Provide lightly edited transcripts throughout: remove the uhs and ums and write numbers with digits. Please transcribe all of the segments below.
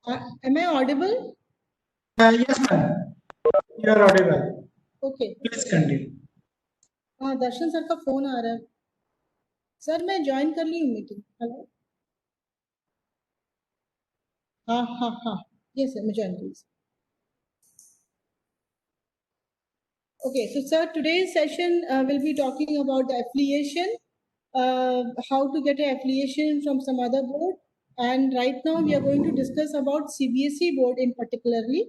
Am I audible? Yes, ma'am. You are audible. Okay. Please continue. हाँ दर्शन sir का phone आ रहा है sir मैं ज्वाइन कर ली हूँ मीटिंग हेलो हाँ ये सर मैं ज्वाइन कर Okay, so sir, today's session will be talking about the affiliation, how to get an affiliation from some other board, and right now we are going to discuss about CBSE board in particularly.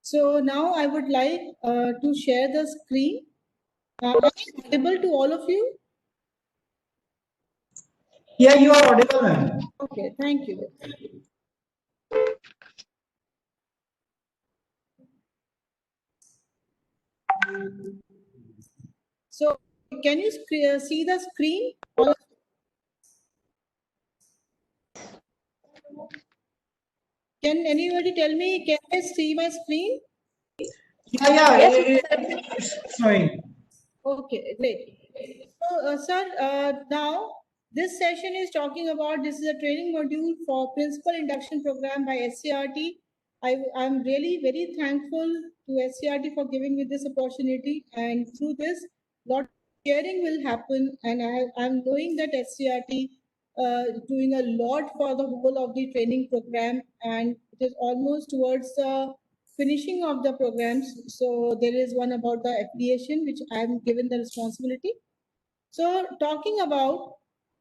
So now I would like to share the screen. Am I audible to all of you? Yeah, you are audible, ma'am. Okay, thank you. So can you see the screen? Can anybody tell me, can I see my screen? Yeah, it's fine. Okay, great. So, sir, now this session is talking about, this is a training module for principal induction program by SCRT. I'm really very thankful to SCRT for giving me this opportunity, and through this, lot of sharing will happen, and I'm knowing that SCRT doing a lot for the whole of the training program, and it is almost towards the finishing of the programs. So there is one about the affiliation, which I'm given the responsibility. So talking about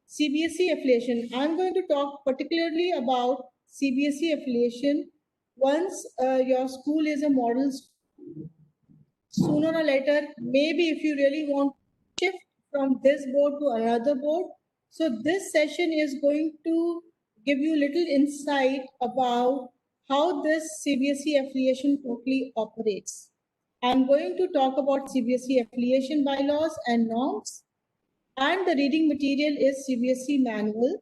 CBSE affiliation, I'm going to talk particularly about CBSE affiliation. Once your school is a model school, sooner or later, maybe if you really want to shift from this board to another board, so this session is going to give you little insight about how this CBSE affiliation totally operates. I'm going to talk about CBSE affiliation bylaws and norms, and the reading material is CBSE manual.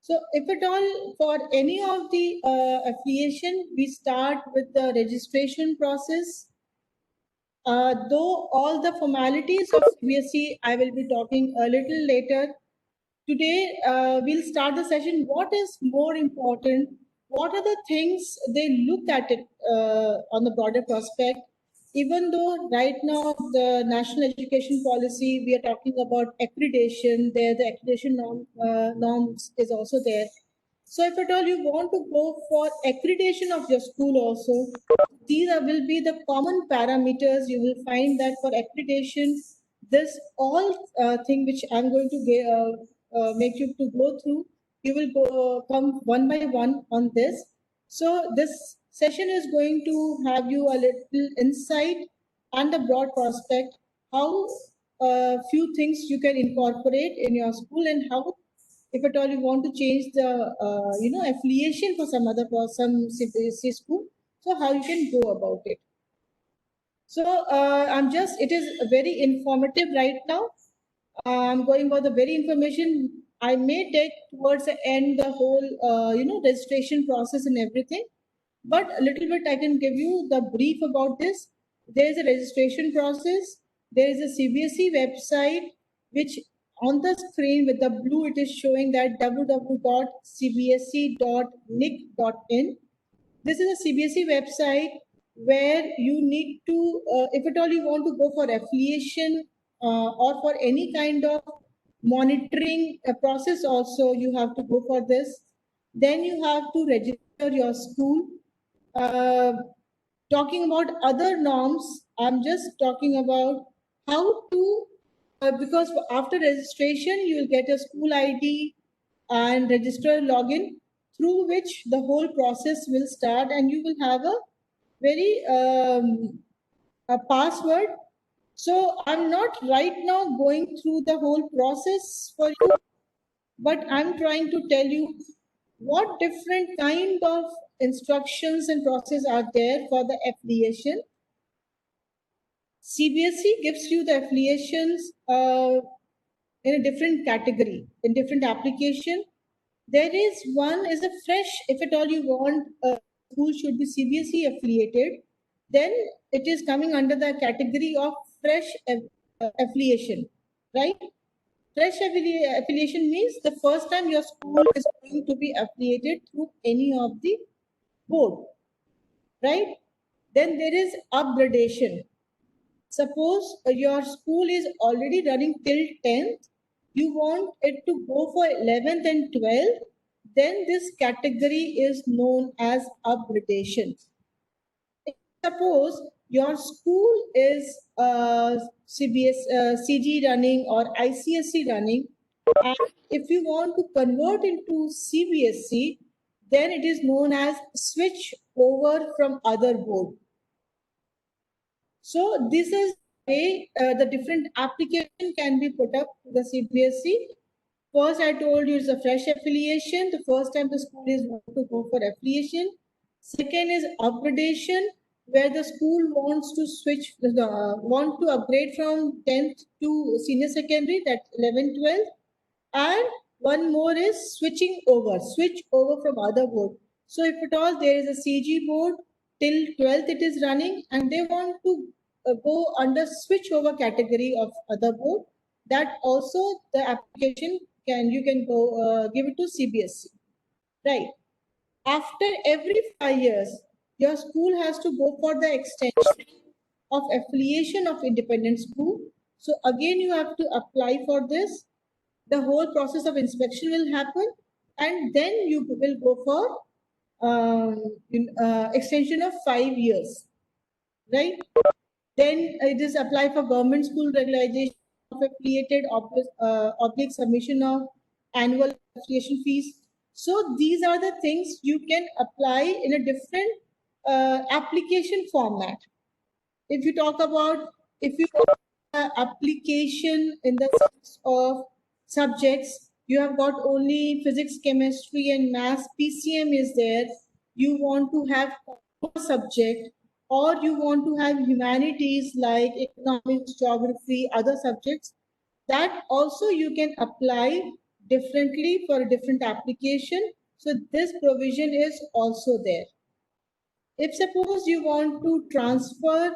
So if at all for any of the affiliation, we start with the registration process. Though all the formalities of CBSE, I will be talking a little later. Today, we'll start the session. What is more important? What are the things they look at it on the broader prospect? Even though right now the national education policy, we are talking about accreditation, there the accreditation norms is also there. So if at all you want to go for accreditation of your school also, these will be the common parameters. You will find that for accreditation, this all thing which I'm going to make you to go through, you will go come one by one on this. So this session is going to have you a little insight and a broad prospect how few things you can incorporate in your school, and how if at all you want to change the affiliation for some other some CBSE school, so how you can go about it. So it is very informative right now. I'm going for the very information. I may take towards the end the whole registration process and everything, but a little bit I can give you the brief about this. There is a registration process. There is a CBSE website, which on the screen with the blue it is showing that www.cbse.nic.in. This is a CBSE website where you need to, if at all you want to go for affiliation or for any kind of monitoring process also, you have to go for this. Then you have to register your school. Talking about other norms, I'm just talking about how to, because after registration, you will get a school ID and register login, through which the whole process will start, and you will have a very a password. So I'm not right now going through the whole process for you, but I'm trying to tell you what different kind of instructions and process are there for the affiliation. CBSE gives you the affiliations in a different category, in different application. There is one is a fresh, if at all you want a school should be CBSE affiliated, then it is coming under the category of fresh affiliation, right? Fresh affiliation means the first time your school is going to be affiliated through any of the board, right? Then there is upgradation. Suppose your school is already running till 10th, you want it to go for 11th and 12th, then this category is known as upgradation. Suppose your school is CG running or ICSE running, and if you want to convert into CBSE, then it is known as switch over from other board. So this is way the different application can be put up to the CBSE. First, I told you it's a fresh affiliation. The first time the school is want to go for affiliation. Second is upgradation, where the school wants to switch, want to upgrade from 10th to senior secondary, that 11th, 12th. And one more is switch over from other board. So if at all there is a CG board till 12th it is running and they want to go under switch over category of other board, that also the application you can go give it to CBSE, right? After every 5 years, your school has to go for the extension of affiliation of independent school. So again, you have to apply for this. The whole process of inspection will happen, and then you will go for extension of 5 years, right? Then it is apply for government school regularization of affiliated oblique submission of annual affiliation fees. So these are the things you can apply in a different application format. If you talk about, if you application in the sense of subjects, you have got only physics, chemistry, and math. PCM is there. You want to have a subject, or you want to have humanities like economics, geography, other subjects. That also you can apply differently for a different application. So this provision is also there. If suppose you want to transfer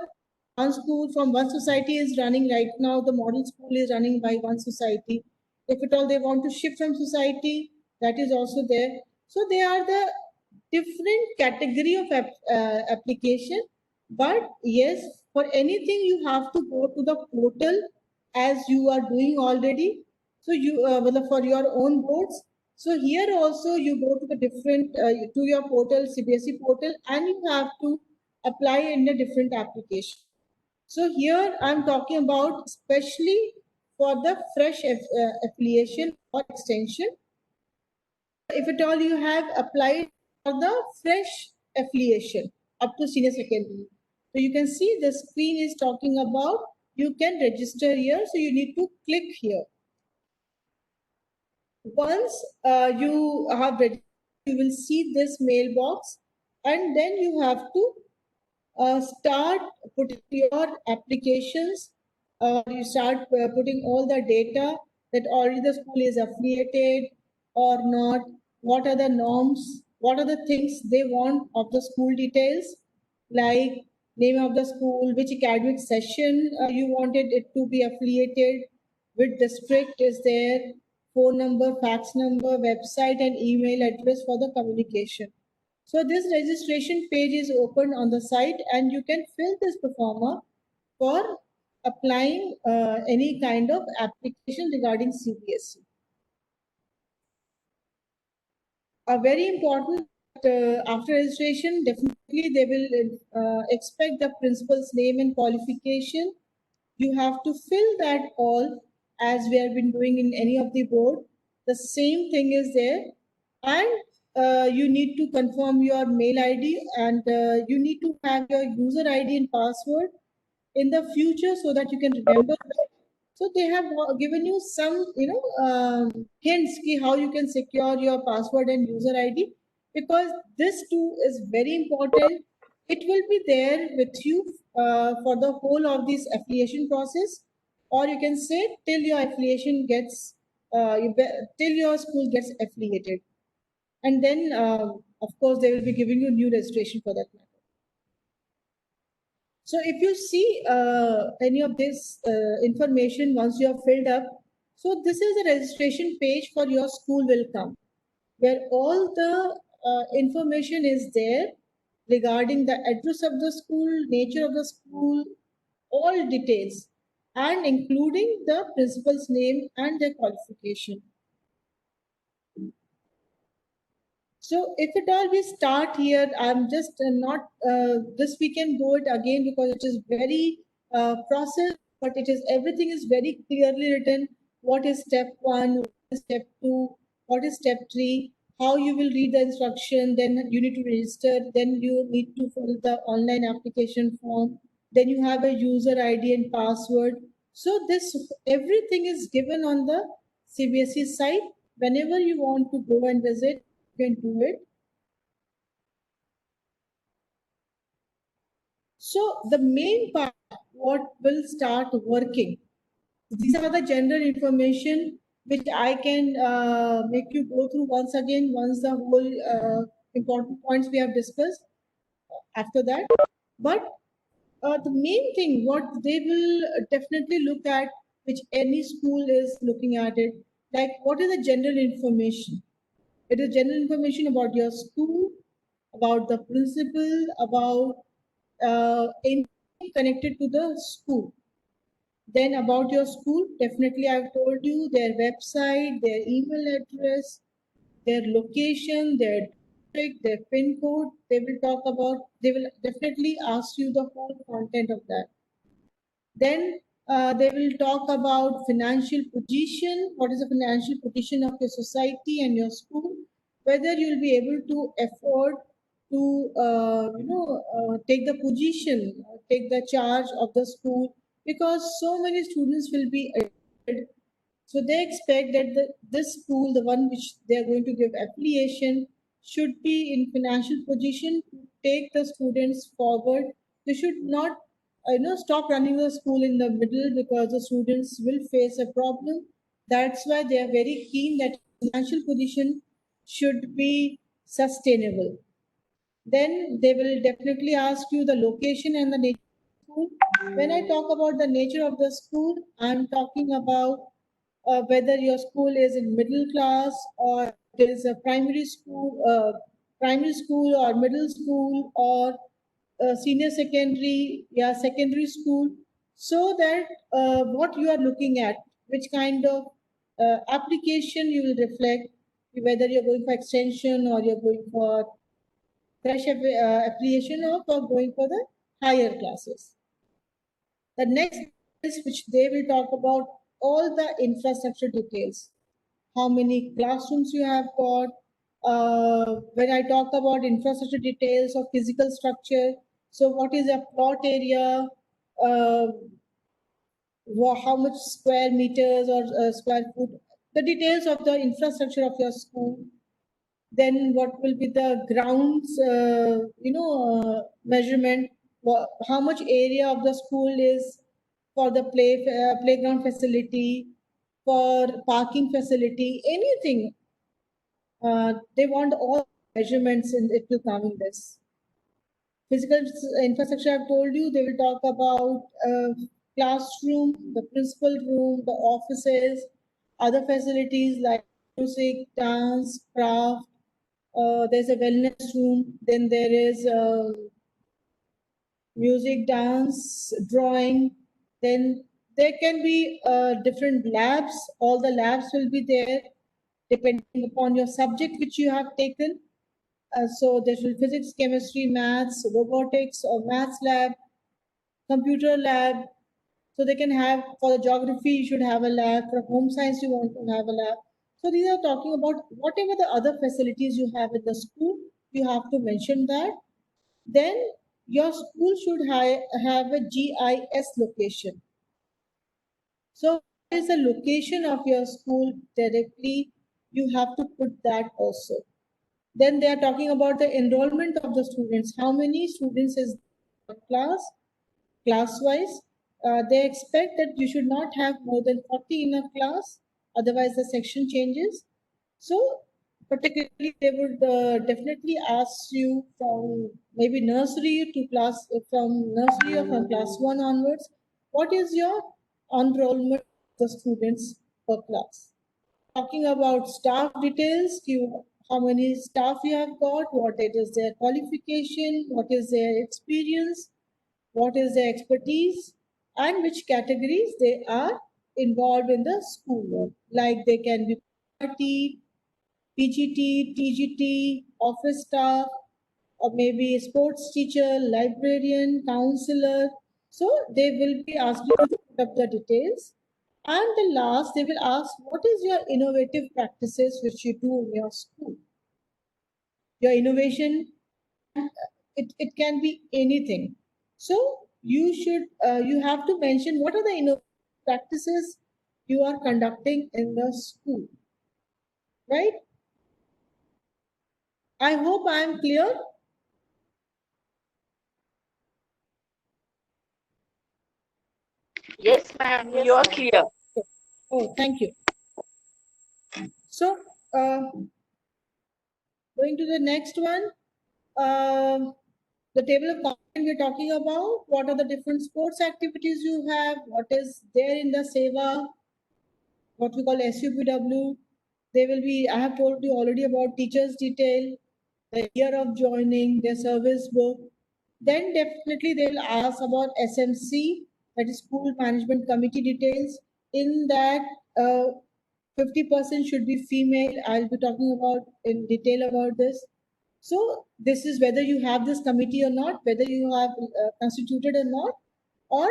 one school from one society is running right now, the model school is running by one society. If at all they want to shift from society, that is also there. So they are the different category of application. But yes, for anything you have to go to the portal as you are doing already. So you for your own boards. So here also you go to the different to your portal, CBSE portal, and you have to apply in a different application. So here I'm talking about especially for the fresh affiliation or extension. If at all you have applied for the fresh affiliation up to senior secondary. So you can see the screen is talking about you can register here. So you need to click here. Once you have registered, you will see this mailbox, and then you have to start putting your applications. You start putting all the data that already the school is affiliated or not. What are the norms? What are the things they want of the school details, like name of the school, which academic session you wanted it to be affiliated, which district is there, phone number, fax number, website, and email address for the communication. So this registration page is open on the site, and you can fill this performer for applying any kind of application regarding CBSE. A very important after registration, definitely they will expect the principal's name and qualification. You have to fill that all as we have been doing in any of the board. The same thing is there, and you need to confirm your mail ID, and you need to have your user ID and password in the future so that you can remember. So they have given you some, hints ki how you can secure your password and user ID, because this too is very important. It will be there with you for the whole of this affiliation process, or you can say till your affiliation gets, till your school gets affiliated, and then of course they will be giving you new registration for that matter. So if you see any of this information once you have filled up, so this is a registration page for your school will come, where all the information is there regarding the address of the school, nature of the school, all details, and including the principal's name and their qualification. So if at all we start here, I'm just not, this we can go it again because it is very process, but it is, everything is very clearly written. What is step 1, what is step 2, what is step 3, how you will read the instruction, then you need to register, then you need to fill the online application form, then you have a user ID and password. So this, everything is given on the CBSE site. Whenever you want to go and visit, you can do it. So the main part, what will start working, these are the general information which I can make you go through once again, once the whole important points we have discussed after that. But the main thing, what they will definitely look at, which any school is looking at it, like what is the general information? It is general information about your school, about the principal, about anything connected to the school. Then about your school, definitely I've told you their website, their email address, their location, their district, their pin code. They will talk about, they will definitely ask you the whole content of that. Then they will talk about financial position. What is the financial position of your society and your school? Whether you will be able to afford to, take the position, take the charge of the school, because so many students will be admitted. So they expect that this school, the one which they are going to give affiliation, should be in financial position to take the students forward. They should not stop running the school in the middle because the students will face a problem. That's why they are very keen that financial position should be sustainable. Then they will definitely ask you the location and the nature of the school. When I talk about the nature of the school, I'm talking about whether your school is in middle class or it is a primary school or middle school or senior secondary, yeah, secondary school, so that what you are looking at, which kind of application you will reflect, whether you're going for extension or you're going for fresh affiliation or for going for the higher classes. The next is which they will talk about all the infrastructure details. How many classrooms you have got. When I talk about infrastructure details of physical structure, so what is a plot area, uh, how much square meters or square foot, the details of the infrastructure of your school. Then what will be the grounds, measurement, how much area of the school is for the playground facility, for parking facility, anything. They want all measurements in it to come in this. Physical infrastructure, I've told you, they will talk about classroom, the principal room, the offices, other facilities like music, dance, craft. There's a wellness room. Then there is music, dance, drawing. Then there can be different labs. All the labs will be there depending upon your subject which you have taken. So there will be physics, chemistry, maths, robotics or maths lab, computer lab. So they can have, for the geography, you should have a lab. For home science, you want to have a lab. So these are talking about whatever the other facilities you have in the school, you have to mention that. Then your school should have a GIS location. So what is the location of your school directly? You have to put that also. Then they are talking about the enrollment of the students. How many students is class wise? They expect that you should not have more than 40 in a class, otherwise the section changes. So particularly they would definitely ask you from maybe nursery to class, from nursery or from class 1 onwards, what is your enrollment of the students per class? Talking about staff details, how many staff you have got, what it is their qualification, what is their experience, what is their expertise, and which categories they are involved in the schoolwork. Like they can be party, PGT, TGT, office staff, or maybe a sports teacher, librarian, counselor. So they will be asking you to put up the details. And the last, they will ask, what is your innovative practices which you do in your school? Your innovation, it can be anything. So you have to mention what are the innovative practices you are conducting in the school, right? I hope I am clear. Yes, ma'am, you are clear. Oh, thank you. So, going to the next one, the table of content we're talking about. What are the different sports activities you have? What is there in the SEVA? What we call SUPW. They will be. I have told you already about teachers' detail, the year of joining, their service book. Then definitely they will ask about SMC, that is School Management Committee details. In that, 50% should be female. I'll be talking about in detail about this. So this is whether you have this committee or not, whether you have constituted or not, or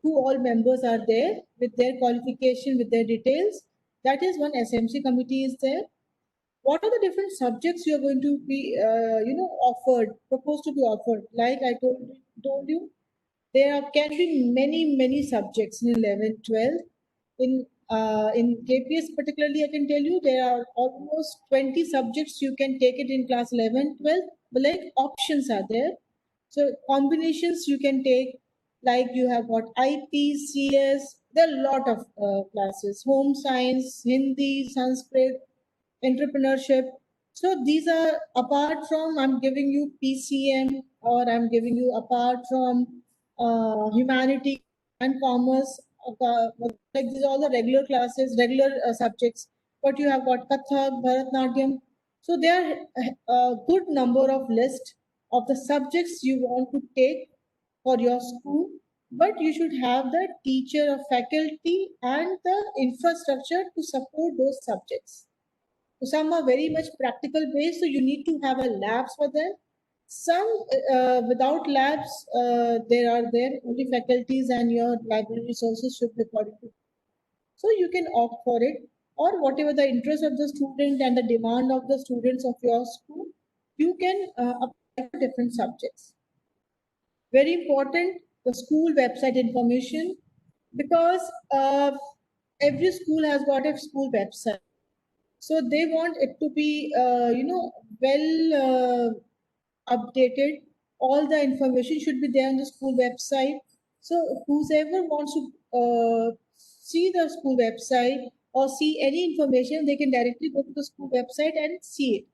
who all members are there with their qualification, with their details. That is one SMC committee is there. What are the different subjects you are going to be, offered, proposed to be offered? Like I told you, there can be many subjects in 11, 12. In KPS particularly, I can tell you there are almost 20 subjects you can take it in class 11, 12. But like options are there. So combinations you can take, like you have got IP, CS, there are a lot of classes, home science, Hindi, Sanskrit, entrepreneurship. So these are apart from I'm giving you PCM or I'm giving you apart from humanity and commerce. Like these are all the regular classes, regular subjects. But you have got Kathak, Bharatnatyam. So there are a good number of list of the subjects you want to take for your school, but you should have the teacher or faculty and the infrastructure to support those subjects. So some are very much practical based, so you need to have a labs for them. Some without labs, there are there only faculties and your library resources should be according to. So you can opt for it, or whatever the interest of the student and the demand of the students of your school, you can apply for different subjects. Very important, the school website information, because every school has got a school website. So they want it to be, well updated. All the information should be there on the school website. So whoever wants to see the school website or see any information, they can directly go to the school website and see it.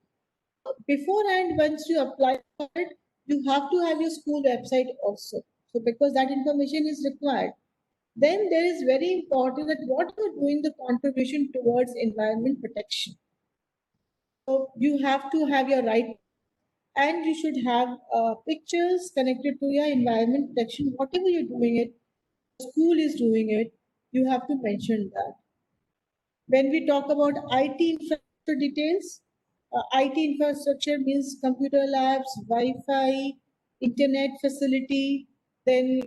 Beforehand, once you apply for it, you have to have your school website also. So because that information is required. Then there is very important that what you are doing the contribution towards environment protection. So you have to have your right, and you should have pictures connected to your environment protection. Whatever you're doing it, school is doing it, you have to mention that. When we talk about IT infrastructure details, IT infrastructure means computer labs, Wi-Fi, internet facility, then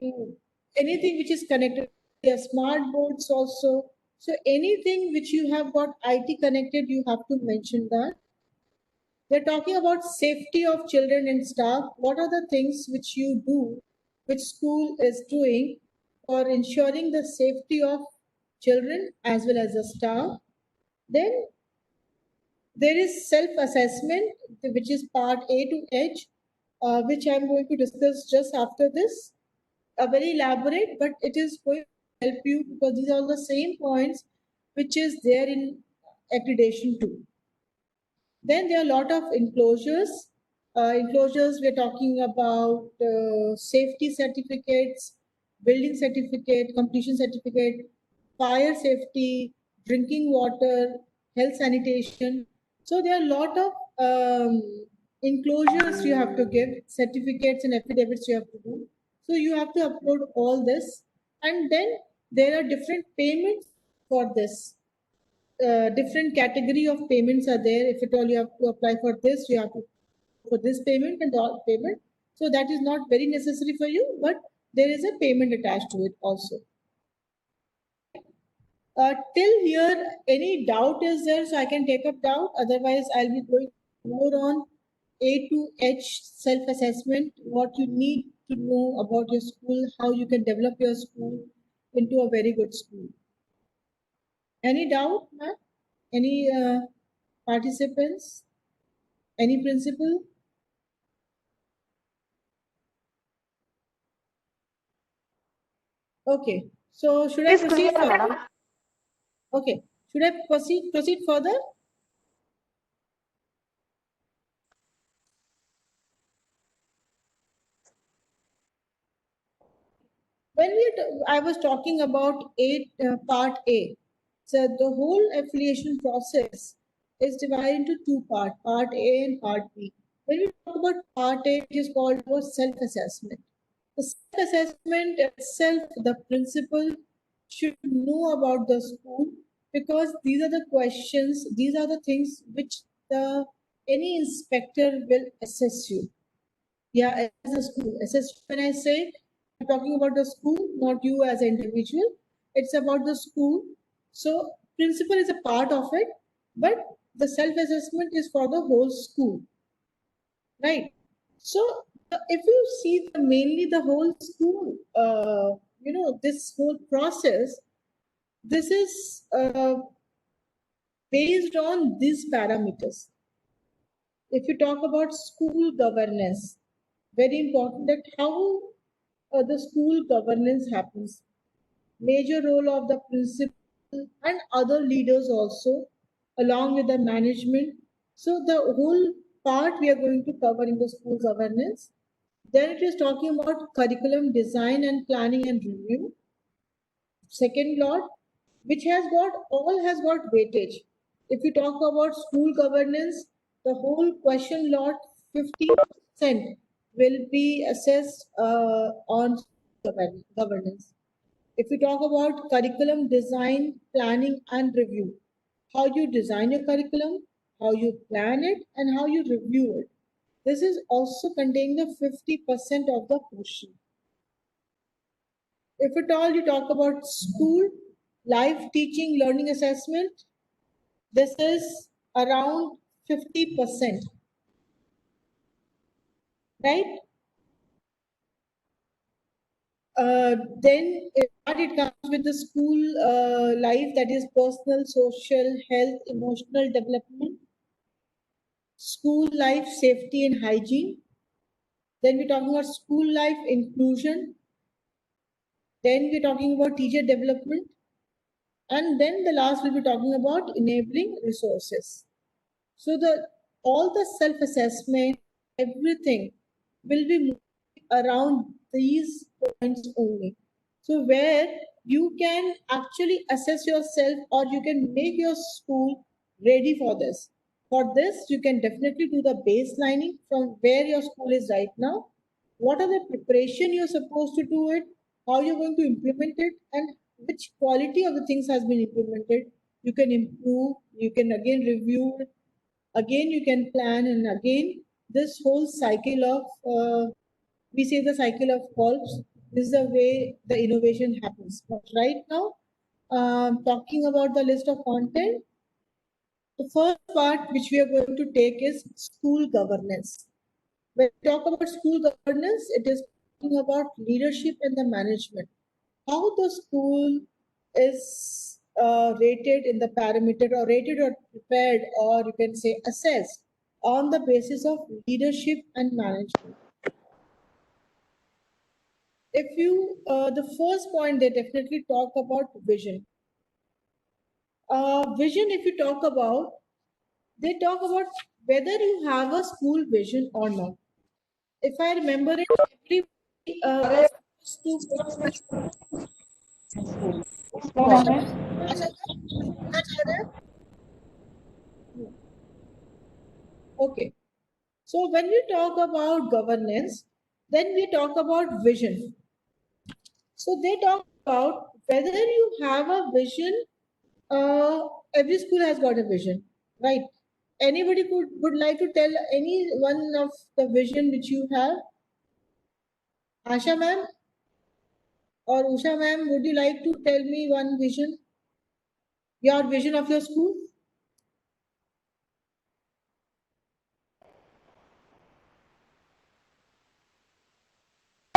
anything which is connected, their smart boards also. So anything which you have got IT connected, you have to mention that. They're talking about safety of children and staff. What are the things which you do, which school is doing for ensuring the safety of children as well as the staff? Then there is self-assessment, which is part A to H, which I'm going to discuss just after this. Very elaborate, but it is going to help you because these are all the same points which is there in accreditation too. Then there are a lot of enclosures. Enclosures, we're talking about safety certificates, building certificate, completion certificate, fire safety, drinking water, health sanitation. So there are a lot of enclosures you have to give, certificates and affidavits you have to do. So you have to upload all this, and then there are different payments for this. Different category of payments are there. If at all you have to apply for this, you have to for this payment and that payment. So that is not very necessary for you, but there is a payment attached to it also. Till here, any doubt is there, so I can take up doubt. Otherwise, I'll be going more on A to H self-assessment, what you need to know about your school, how you can develop your school into a very good school. Any doubt, ma'am? Any participants? Any principal? Okay. So should I Please proceed clear, further? madam. Okay. Should I proceed further? When I was talking about part A, so the whole affiliation process is divided into two parts, part A and part B. When we talk about part A, it is called self-assessment. The self-assessment itself, the principal should know about the school, because these are the questions, these are the things which any inspector will assess you. Yeah, as a school. Assess, when I say I'm talking about the school, not you as an individual. It's about the school. So principal is a part of it, but the self-assessment is for the whole school. Right. So if you see mainly the whole school, this whole process, this is based on these parameters. If you talk about school governance, very important that how the school governance happens. Major role of the principal and other leaders also, along with the management. So the whole part we are going to cover in the school governance. Then it is talking about curriculum design and planning and review. Second lot, which has got weightage. If you talk about school governance, the whole question lot 50% will be assessed on governance. If you talk about curriculum design, planning and review, how you design your curriculum, how you plan it, and how you review it. This is also containing the 50% of the question. If at all you talk about school, life teaching, learning assessment, this is around 50%, right? Then it comes with the school life, that is personal, social, health, emotional development, school life, safety and hygiene. Then we're talking about school life inclusion. Then we're talking about teacher development. And then the last we'll be talking about enabling resources. So all the self-assessment, everything will be around these points only. So where you can actually assess yourself, or you can make your school ready for this. For this, you can definitely do the baselining from where your school is right now. What are the preparation you're supposed to do it, how you're going to implement it, and which quality of the things has been implemented. You can improve, you can again review, again you can plan, and again this whole cycle of we say the cycle of pulps. This is the way the innovation happens. But right now, talking about the list of content, the first part which we are going to take is school governance. When we talk about school governance, it is talking about leadership and the management. How the school is rated in the parameter, or rated or prepared, or you can say assessed on the basis of leadership and management. If you, the first point, they definitely talk about vision. Vision, if you talk about, they talk about whether you have a school vision or not. If I remember it, every was supposed to. अच्छा, okay. So when we talk about governance, then we talk about vision. So they talk about whether you have a vision. Every school has got a vision, right? Anybody would like to tell any one of the vision which you have? Asha ma'am or Usha ma'am, would you like to tell me one vision? Your vision of your school?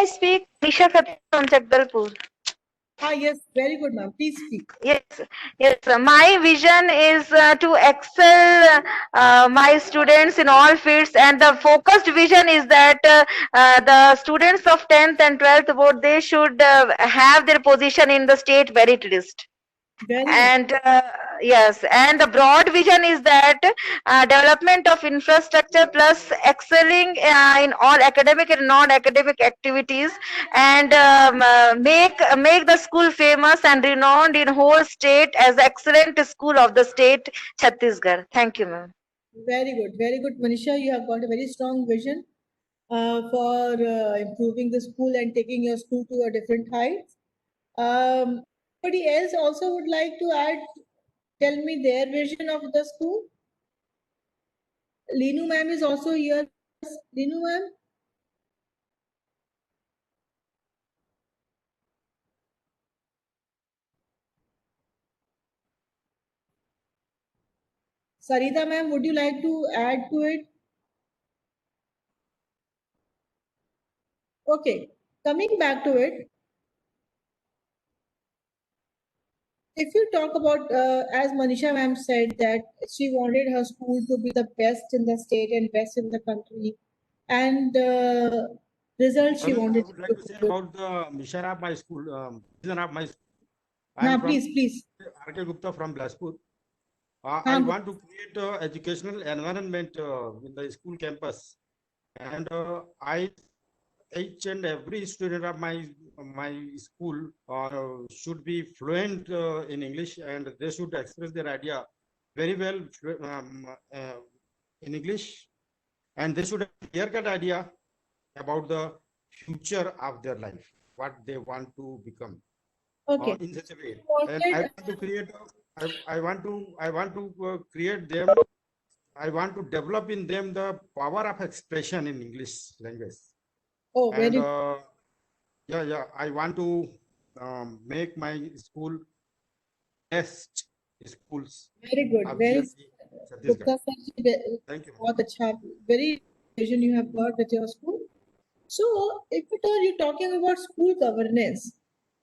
I speak Disha Khatri from Jagdalpur. Ah, yes, very good, ma'am. Please speak. Yes, yes. My vision is to excel my students in all fields, and the focused vision is that the students of 10th and 12th board, they should have their position in the state merit list. Very good. And yes, and the broad vision is that development of infrastructure plus excelling in all academic and non-academic activities, and make the school famous and renowned in whole state as excellent school of the state Chhattisgarh. Thank you, ma'am. Very good, very good, Manisha. You have got a very strong vision for improving the school and taking your school to a different heights. Anybody else also would like to add? Tell me their vision of the school. Linu ma'am is also here. Linu ma'am. Sarita ma'am, would you like to add to it? Okay, coming back to it. If you talk about, as Manisha ma'am said, that she wanted her school to be the best in the state and best in the country, and results she I wanted would like to say about the mission of my school. Vision of my school. I Now, am from please. R.K. Gupta from Bilaspur. Haan, I want to create educational environment in the school campus, and each and every student of my school should be fluent in English, and they should express their idea very well in English, and they should have a clear-cut idea about the future of their life, what they want to become. Okay. In such a way. Wanted- And I want to create, I want to create them, I want to develop in them the power of expression in English language. Oh, And very I want to make my school best schools. very good. of Very GLP Chhattisgarh. Gupta sir ji, Thank you. बहुत अच्छा, very vision you have got with your school. So, if at all you're talking about school governance,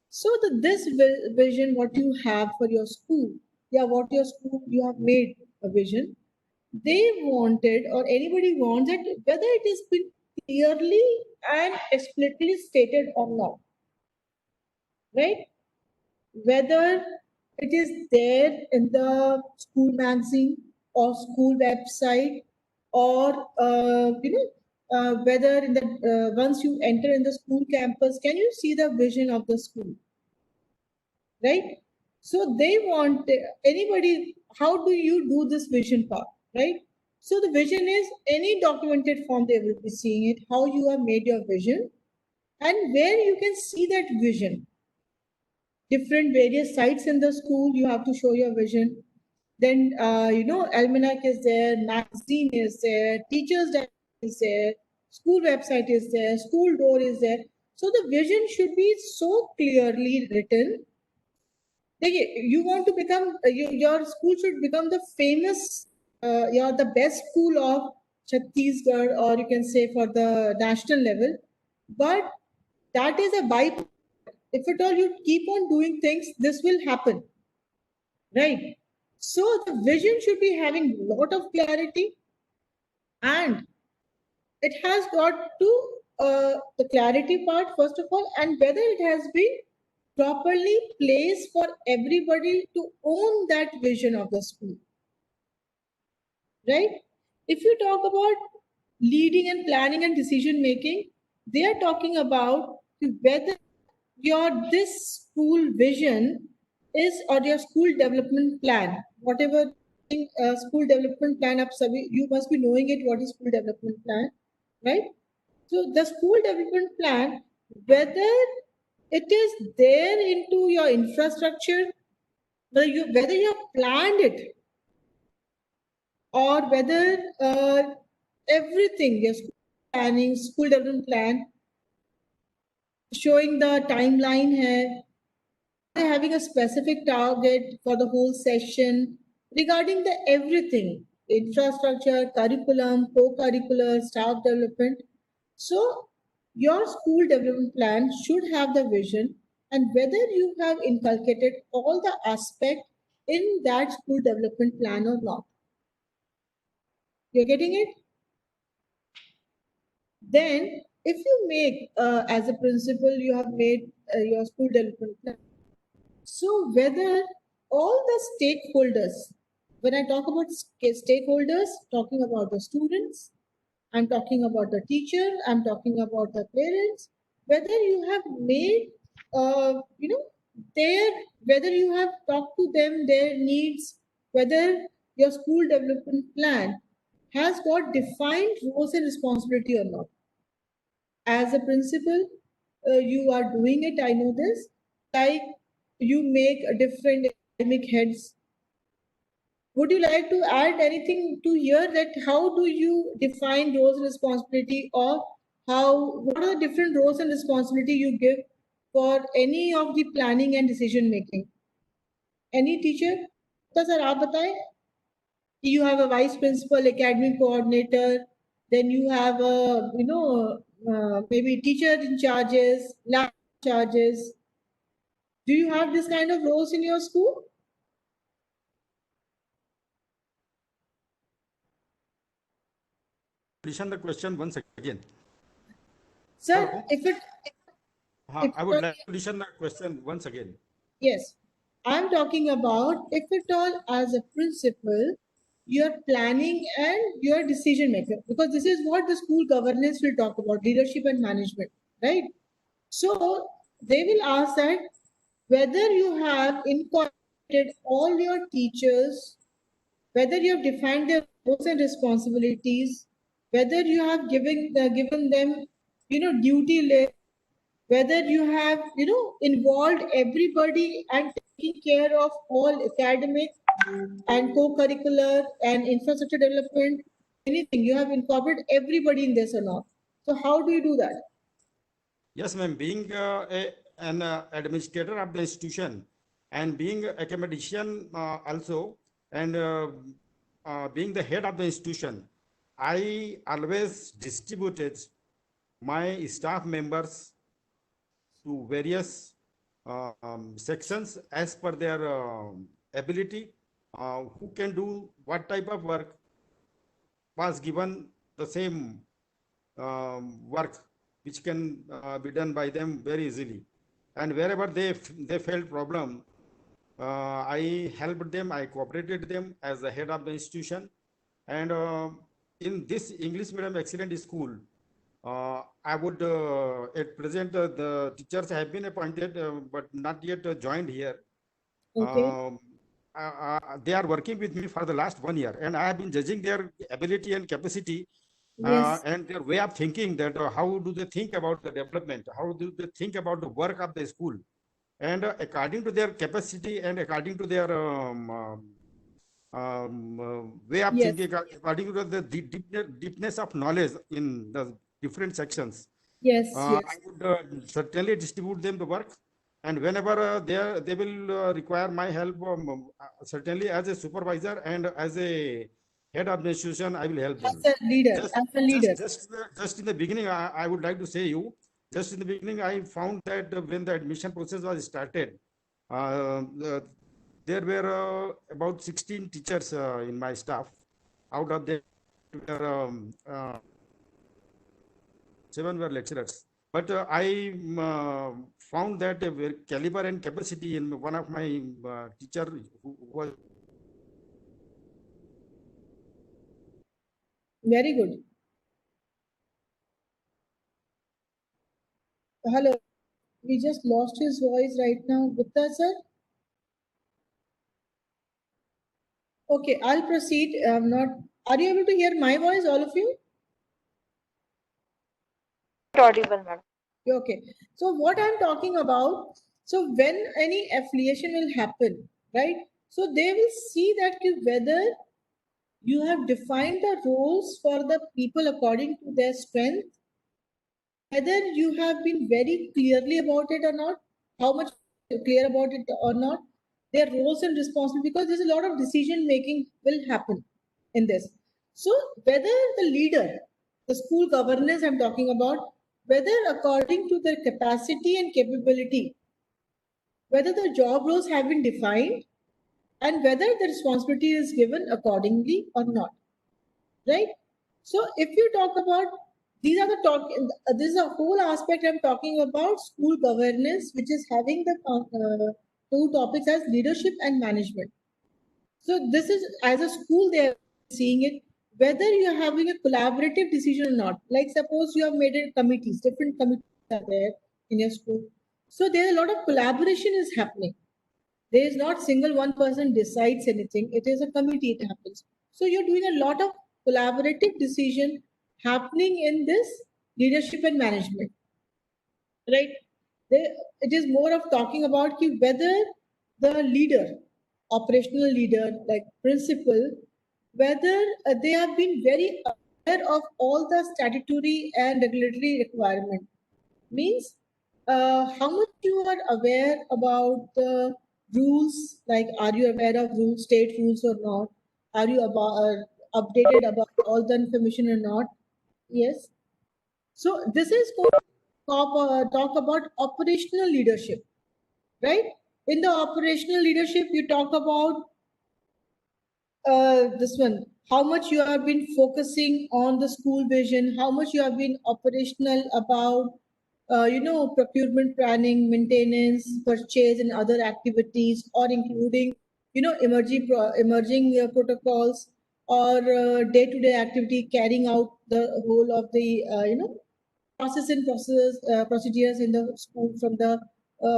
so this vision, what you have for your school, what your school you have made a vision, they wanted or anybody wants that whether it is been clearly and explicitly stated or not, right? Whether it is there in the school magazine or school website or whether in the once you enter in the school campus, can you see the vision of the school, right? So they want anybody, how do you do this vision part, right? So the vision is any documented form, they will be seeing it, how you have made your vision and where you can see that vision. Different various sites in the school, you have to show your vision. Then, almanac is there, magazine is there, teachers diary is there, school website is there, school door is there. So the vision should be so clearly written. You want to become, your school should become the famous, the best school of Chhattisgarh, or you can say for the national level. But that is a byproduct. If at all you keep on doing things, this will happen, right? So the vision should be having a lot of clarity, and it has got to the clarity part first of all, and whether it has been properly placed for everybody to own that vision of the school, right? If you talk about leading and planning and decision making, they are talking about whether this school vision is or your school development plan, whatever school development plan. Up, you must be knowing it. What is school development plan, right? So the school development plan, whether it is there into your infrastructure, whether you have planned it, or whether everything, your school planning, school development plan, showing the timeline here, having a specific target for the whole session regarding the everything, infrastructure, curriculum, co-curricular, staff development. So your school development plan should have the vision, and whether you have inculcated all the aspect in that school development plan or not. You're getting it? Then if you make, as a principal, you have made your school development plan. So whether all the stakeholders, when I talk about stakeholders, talking about the students, I'm talking about the teacher, I'm talking about the parents, whether you have made, whether you have talked to them, their needs, whether your school development plan has got defined roles and responsibility or not. As a principal, you are doing it, I know this, like you make a different academic heads. Would you like to add anything to here, that how do you define roles and responsibility, or what are the different roles and responsibility you give for any of the planning and decision making? Any teacher? Sir, aap bataye. You have a vice principal, academic coordinator, then you have a, maybe teacher in charges, lab charges. Do you have this kind of roles in your school? Listen the question once again. Sir, Hello? if it, I would like to listen the question once again. yes, I'm talking about if at all as a principal, you're planning and you're decision maker, because this is what the school governance will talk about, leadership and management, right? So they will ask that whether you have incorporated all your teachers, whether you have defined their roles and responsibilities, whether you have given them, duty list, whether you have, involved everybody and taking care of all academic and co-curricular and infrastructure development, anything, you have incorporated everybody in this or not. So how do you do that? Yes, ma'am. Being an administrator of the institution and being a academician also, and being the head of the institution, I always distributed my staff members to various sections as per their ability, who can do what type of work, was given the same work which can be done by them very easily. And wherever they felt problem, I helped them, I cooperated them as the head of the institution. And in this English medium excellent school, I would, at present, the teachers have been appointed, but not yet joined here. Okay. They are working with me for the last 1 year, and I have been judging their ability and capacity, Yes. and their way of thinking, that how do they think about the development, how do they think about the work of the school, and according to their capacity and according to their way of Yes. thinking, according to the deepness of knowledge in the different sections, Yes. I Yes. would certainly distribute them the work. And whenever they will require my help, certainly as a supervisor and as a head of the institution, I will help them. As a leader, Just in the beginning, I would like to say you, just in the beginning, I found that when the admission process was started, there were about 16 teachers in my staff. Out of them, 7 were lecturers. But I found that a caliber and capacity in one of my teacher who was very good. Hello. We just lost his voice right now. Gupta sir? Okay, I'll proceed. Are you able to hear my voice, all of you? Audible, madam. Okay. So what I'm talking about, so when any affiliation will happen, right? So they will see that whether you have defined the roles for the people according to their strength, whether you have been very clearly about it or not, how much clear about it or not, their roles and responsibility, because there's a lot of decision making will happen in this. So whether the leader, the school governance I'm talking about, whether according to their capacity and capability, whether the job roles have been defined and whether the responsibility is given accordingly or not, right? So if you talk about, these are the talk, this is a whole aspect I'm talking about school governance, which is having the two topics as leadership and management. So this is, as a school, they are seeing it, whether you are having a collaborative decision or not. Like suppose you have made it committees, different committees are there in your school. So there a lot of collaboration is happening. There is not single one person decides anything. It is a committee, it happens. So you're doing a lot of collaborative decision happening in this leadership and management, right? It is more of talking about whether the leader, operational leader, like principal, whether they have been very aware of all the statutory and regulatory requirement. Means how much you are aware about the rules, like are you aware of rules, state rules or not? Are you updated about all the information or not? Yes. So this is going to talk about operational leadership, right? In the operational leadership, you talk about this one, how much you have been focusing on the school vision, how much you have been operational about procurement planning, maintenance, purchase and other activities, or including emerging protocols or day-to-day activity, carrying out the whole of the procedures in the school from the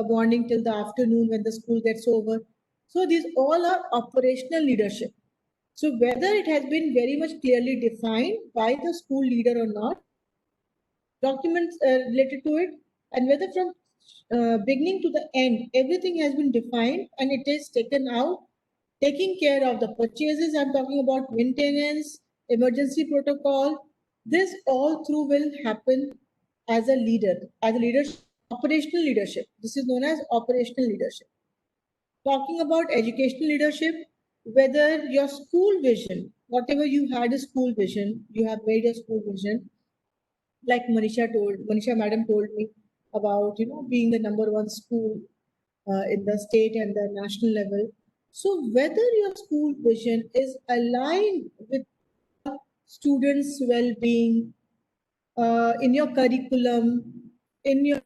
morning till the afternoon when the school gets over. So these all are operational leadership. So whether it has been very much clearly defined by the school leader or not, documents related to it, and whether from beginning to the end, everything has been defined and it is taken out, taking care of the purchases. I'm talking about maintenance, emergency protocol. This all through will happen as a leader, as a leadership, operational leadership. This is known as operational leadership. Talking about educational leadership, whether your school vision, whatever you had a school vision, you have made a school vision, like Manisha madam told me about, being the number one school in the state and the national level. So whether your school vision is aligned with students' well-being, in your curriculum, in your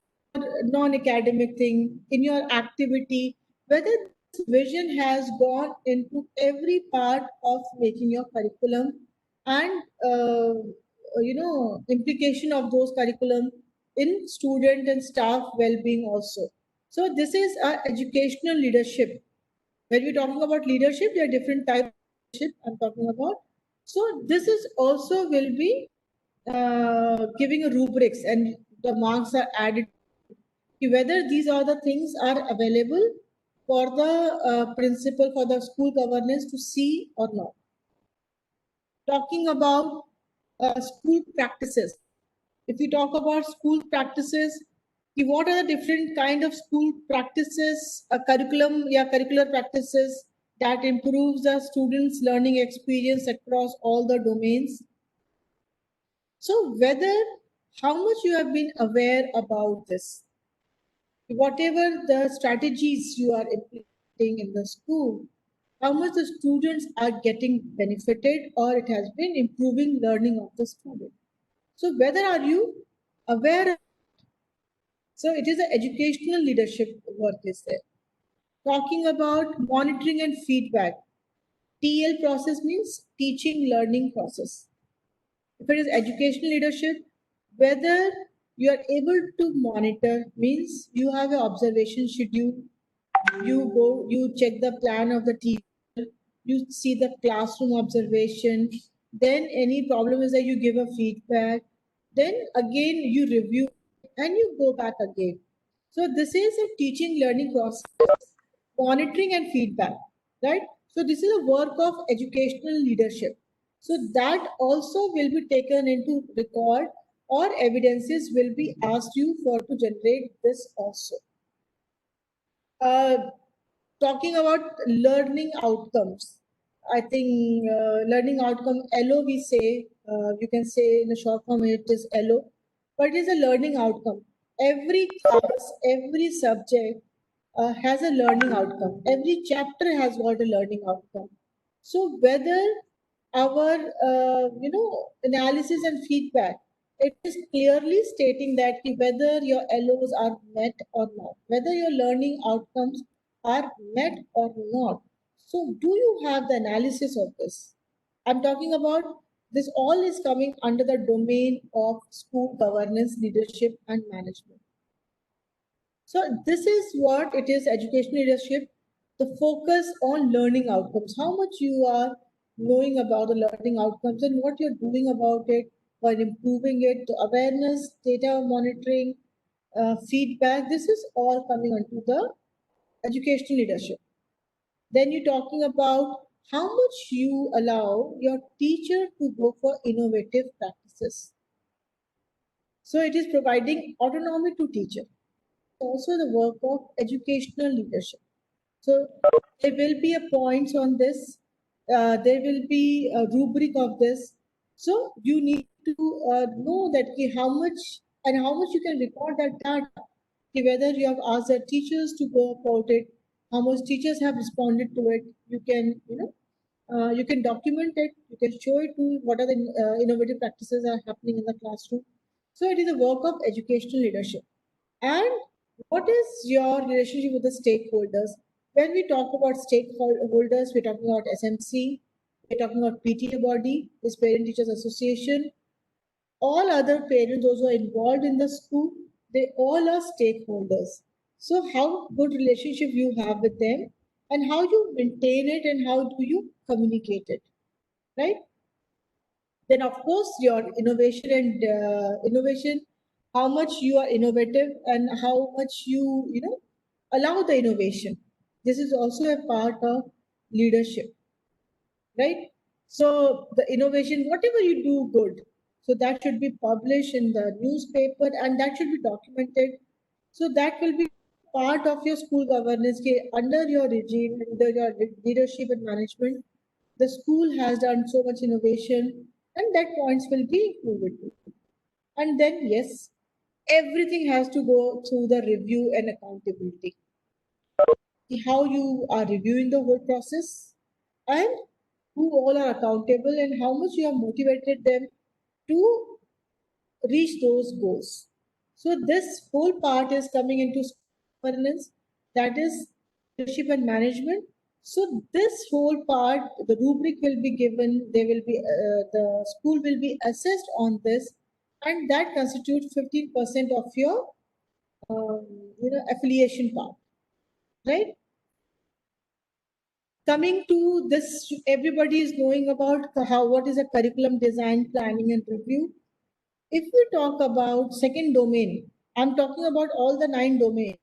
non-academic thing, in your activity, whether this vision has gone into every part of making your curriculum and implication of those curriculum in student and staff well-being also. So this is our educational leadership. When we're talking about leadership, there are different types of leadership I'm talking about. So this is also will be giving a rubrics and the marks are added, whether these are the things are available for the principal, for the school governance to see or not. Talking about school practices. If we talk about school practices, what are the different kind of school practices, curricular practices that improves the students' learning experience across all the domains? So whether how much you have been aware about this, whatever the strategies you are implementing in the school, how much the students are getting benefited or it has been improving learning of the student. So whether are you aware? So it is an educational leadership work is there. Talking about monitoring and feedback. TL process means teaching learning process. If it is educational leadership, whether you are able to monitor means you have an observation schedule, you check the plan of the teacher, you see the classroom observation, then any problem is that you give a feedback, then again you review and you go back again. So this is a teaching learning process, monitoring and feedback, right? So this is a work of educational leadership. So that also will be taken into record, or evidences will be asked you for to generate this also. Uh, Talking about learning outcomes, I think learning outcome, LO we say, you can say in a short form it is LO, but it is a learning outcome. Every class, every subject has a learning outcome. Every chapter has got a learning outcome. So whether our analysis and feedback, it is clearly stating that whether your LOs are met or not, whether your learning outcomes are met or not. So do you have the analysis of this? I'm talking about this all is coming under the domain of school governance, leadership, and management. So this is what it is, education leadership, the focus on learning outcomes, how much you are knowing about the learning outcomes and what you're doing about it while improving it, the awareness, data monitoring, feedback, this is all coming under the educational leadership. Then you're talking about how much you allow your teacher to go for innovative practices. So it is providing autonomy to teacher. Also the work of educational leadership. So there will be a points on this. There will be a rubric of this. So you need to know that how much and how much you can record that data. Whether you have asked the teachers to go about it, how much teachers have responded to it. You can you can document it. You can show it to what are the innovative practices are happening in the classroom. So it is a work of educational leadership. And what is your relationship with the stakeholders? When we talk about stakeholders, we're talking about SMC, we're talking about PTA body, this Parent Teachers Association, all other parents, those who are involved in the school, they all are stakeholders. So how good relationship you have with them, and how you maintain it, and how do you communicate it, right? Then of course your innovation and innovation, how much you are innovative and how much you allow the innovation. This is also a part of leadership, right? So the innovation, whatever you do good, so that should be published in the newspaper and that should be documented. So that will be part of your school governance. Under your regime, under your leadership and management, the school has done so much innovation, and that points will be included. And then yes, everything has to go through the review and accountability. How you are reviewing the whole process, and who all are accountable, and how much you have motivated them to reach those goals. So this whole part is coming into governance, that is leadership and management. So this whole part, the rubric will be given. They will be the school will be assessed on this, and that constitutes 15% of your affiliation part, right? Coming to this, everybody is knowing about how what is a curriculum design, planning, and review. If we talk about second domain, I'm talking about all the 9 domains.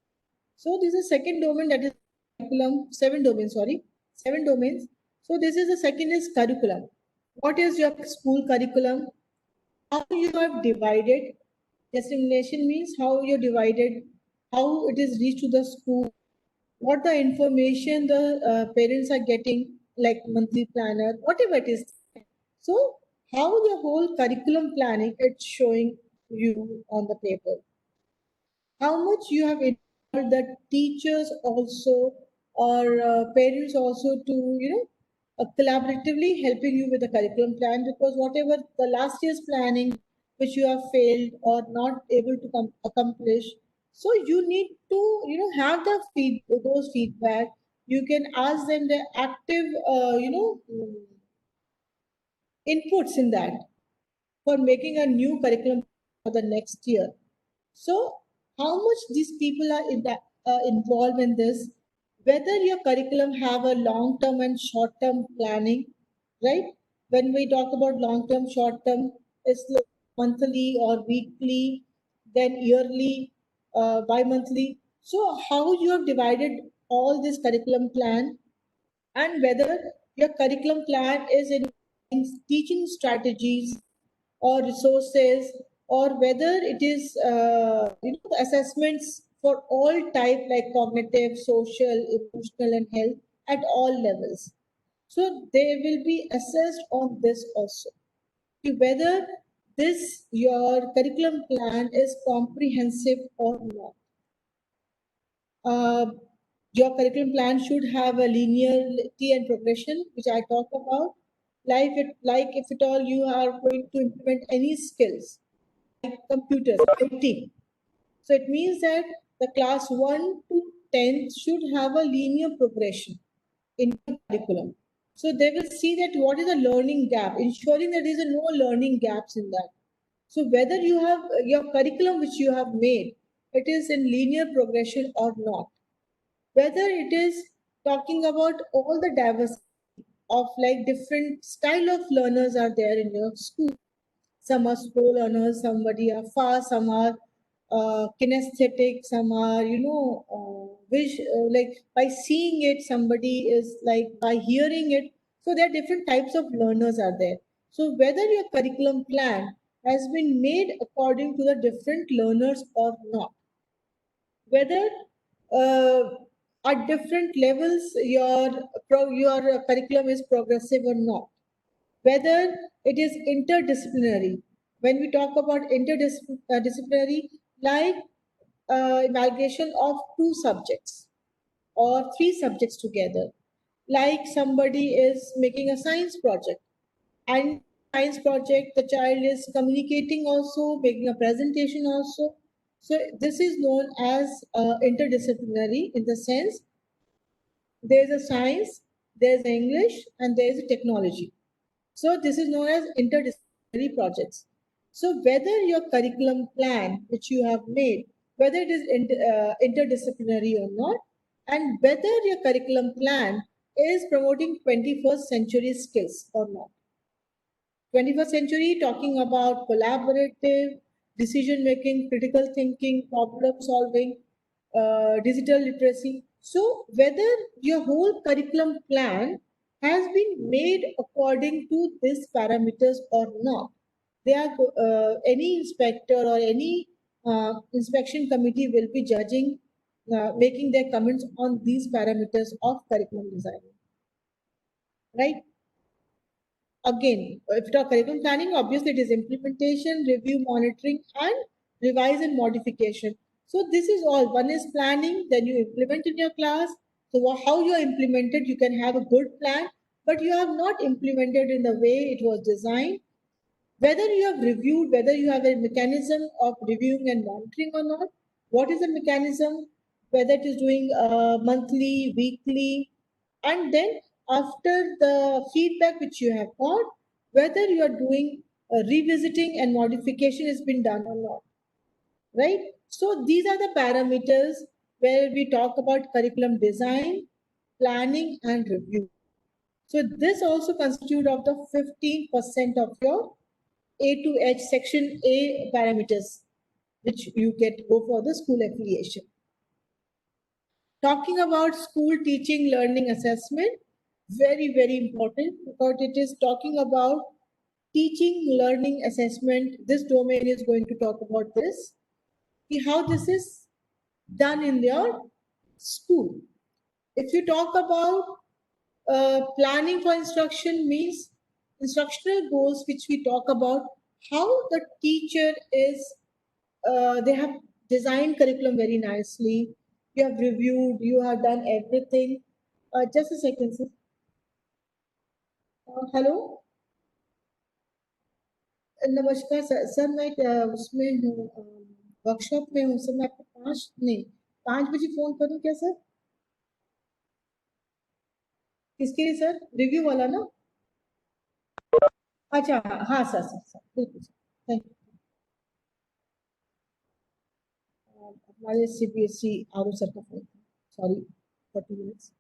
So this is second domain, that is curriculum, 7 domains, sorry, 7 domains. So this is the second is curriculum. What is your school curriculum? How you have divided? Dissemination means how you divided, how it is reached to the school, what the information the parents are getting, like monthly planner, whatever it is. So how the whole curriculum planning it's showing you on the paper. How much you have involved the teachers also, or parents also to collaboratively helping you with the curriculum plan, because whatever the last year's planning which you have failed or not able to accomplish, so you need to have the those feedback. You can ask them the active inputs in that for making a new curriculum for the next year. So how much these people are involved in this, whether your curriculum have a long-term and short-term planning, right? When we talk about long-term, short-term, it's like monthly or weekly, then yearly, bi-monthly. So how you have divided all this curriculum plan, and whether your curriculum plan is in teaching strategies or resources, or whether it is assessments for all type like cognitive, social, emotional, and health at all levels. So they will be assessed on this also, to whether this your curriculum plan is comprehensive or not. Uh, your curriculum plan should have a linearity and progression, which I talked about. Like if at all you are going to implement any skills, like computers, IT. So it means that the class 1 to 10 should have a linear progression in the curriculum. So they will see that what is the learning gap, ensuring that there is no learning gaps in that. So whether you have your curriculum which you have made, it is in linear progression or not, whether it is talking about all the diversity of like different style of learners are there in your school. Some are slow learners, somebody are fast, some are kinesthetic, some are like by seeing it, somebody is like by hearing it. So there are different types of learners are there. So whether your curriculum plan has been made according to the different learners or not, whether uh, at different levels your curriculum is progressive or not, whether it is interdisciplinary. When we talk about interdisciplinary, like amalgamation of two subjects or three subjects together, like somebody is making a science project, and science project the child is communicating also, making a presentation also. So this is known as interdisciplinary, in the sense there's a science, there's English, and there's a technology. So this is known as interdisciplinary projects. So whether your curriculum plan which you have made, whether it is interdisciplinary or not, and whether your curriculum plan is promoting 21st century skills or not. 21st century talking about collaborative decision making, critical thinking, problem solving, digital literacy. So whether your whole curriculum plan has been made according to these parameters or not, they are any inspector or any inspection committee will be judging, making their comments on these parameters of curriculum design, right? Again, if you talk curriculum planning, obviously it is implementation, review, monitoring, and revise and modification. So this is all. One is planning, then you implement in your class. So how you are implemented, you can have a good plan, but you have not implemented in the way it was designed. Whether you have reviewed, whether you have a mechanism of reviewing and monitoring or not, what is the mechanism, whether it is doing monthly, weekly, and then after the feedback which you have got, whether you are doing revisiting and modification has been done or not, right? So these are the parameters where we talk about curriculum design, planning, and review. So this also constitute of the 15% of your A to H section A parameters, which you get go for the school affiliation. Talking about school teaching learning assessment, very, very important, because it is talking about teaching learning assessment. This domain is going to talk about this, how this is done in your school. If you talk about planning for instruction, means instructional goals, which we talk about how the teacher is, they have designed curriculum very nicely. You have reviewed, you have done everything. Just a second, sir. Hello, नमस्कार sir. Sir मैं उसमें हूँ, workshop में हूँ sir. मैं आपको 5 बजे phone करूँ क्या सर? किसके लिए सर? रिव्यू वाला ना? अच्छा, हाँ सर, बिल्कुल सर, थैंक यू। हमारे CBSE आरू सर का फोन था, sorry 40 minutes.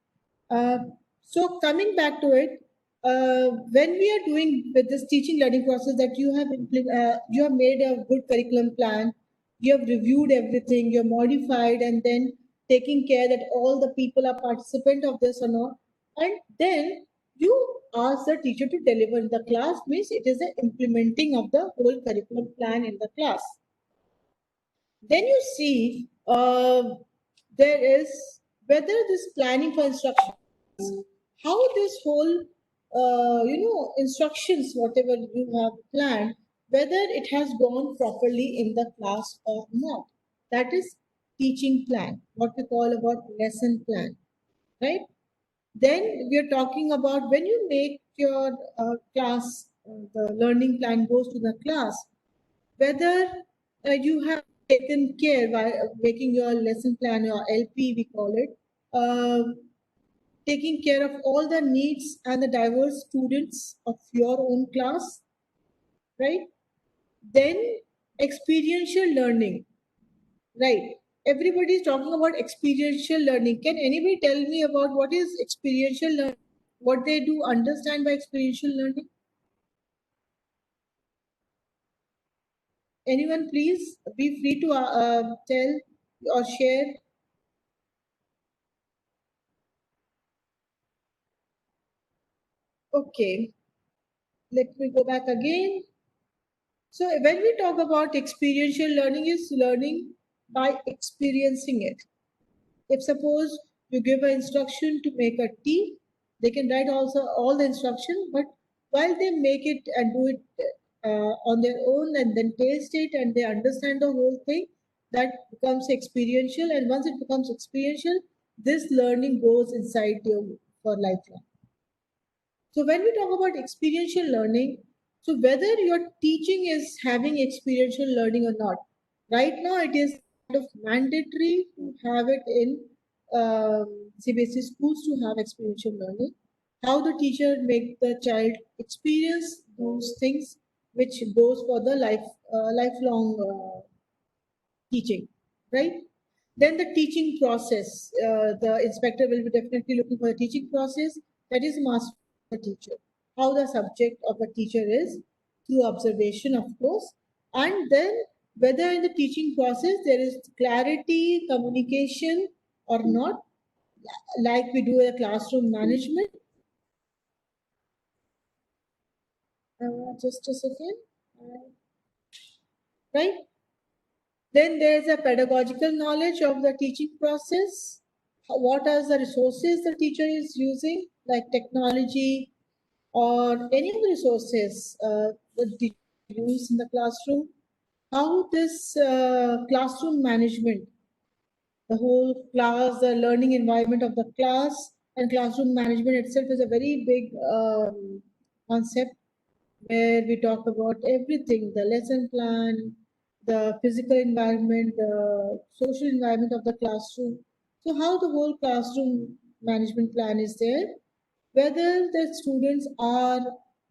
So coming back to it, when we are doing with this teaching learning process that you have made a good curriculum plan, you have reviewed everything, you have modified, and then taking care that all the people are participant of this or not, and then you ask the teacher to deliver in the class, means it is the implementing of the whole curriculum plan in the class. Then you see there is whether this planning for instruction, how this whole instructions, whatever you have planned, whether it has gone properly in the class or not. That is teaching plan, what we call about lesson plan, right? Then we are talking about when you make your class, the learning plan goes to the class, whether you have taken care by making your lesson plan, your LP, we call it, taking care of all the needs and the diverse students of your own class, right? Then experiential learning, right? Everybody is talking about experiential learning. Can anybody tell me about what is experiential learning? What they do understand by experiential learning? Anyone, please be free to tell or share. Okay, let me go back again. So when we talk about experiential learning, is learning by experiencing it. If suppose you give an instruction to make a tea, they can write also all the instruction, but while they make it and do it on their own and then taste it and they understand the whole thing, that becomes experiential. And once it becomes experiential, this learning goes inside you for lifelong. So when we talk about experiential learning, so whether your teaching is having experiential learning or not, right now it is kind of mandatory to have it in CBSE schools to have experiential learning. How the teacher make the child experience those things, which goes for the lifelong teaching, right? Then the teaching process, the inspector will be definitely looking for the teaching process, that is master the teacher, how the subject of the teacher is through observation, of course, and then whether in the teaching process there is clarity, communication or not, like we do a classroom management. Just a second. Right? Then there's a pedagogical knowledge of the teaching process. What are the resources the teacher is using, like technology or any of the resources that the teacher use in the classroom? How this classroom management, the whole class, the learning environment of the class and classroom management itself is a very big concept where we talk about everything, the lesson plan, the physical environment, the social environment of the classroom. So how the whole classroom management plan is there, whether the students are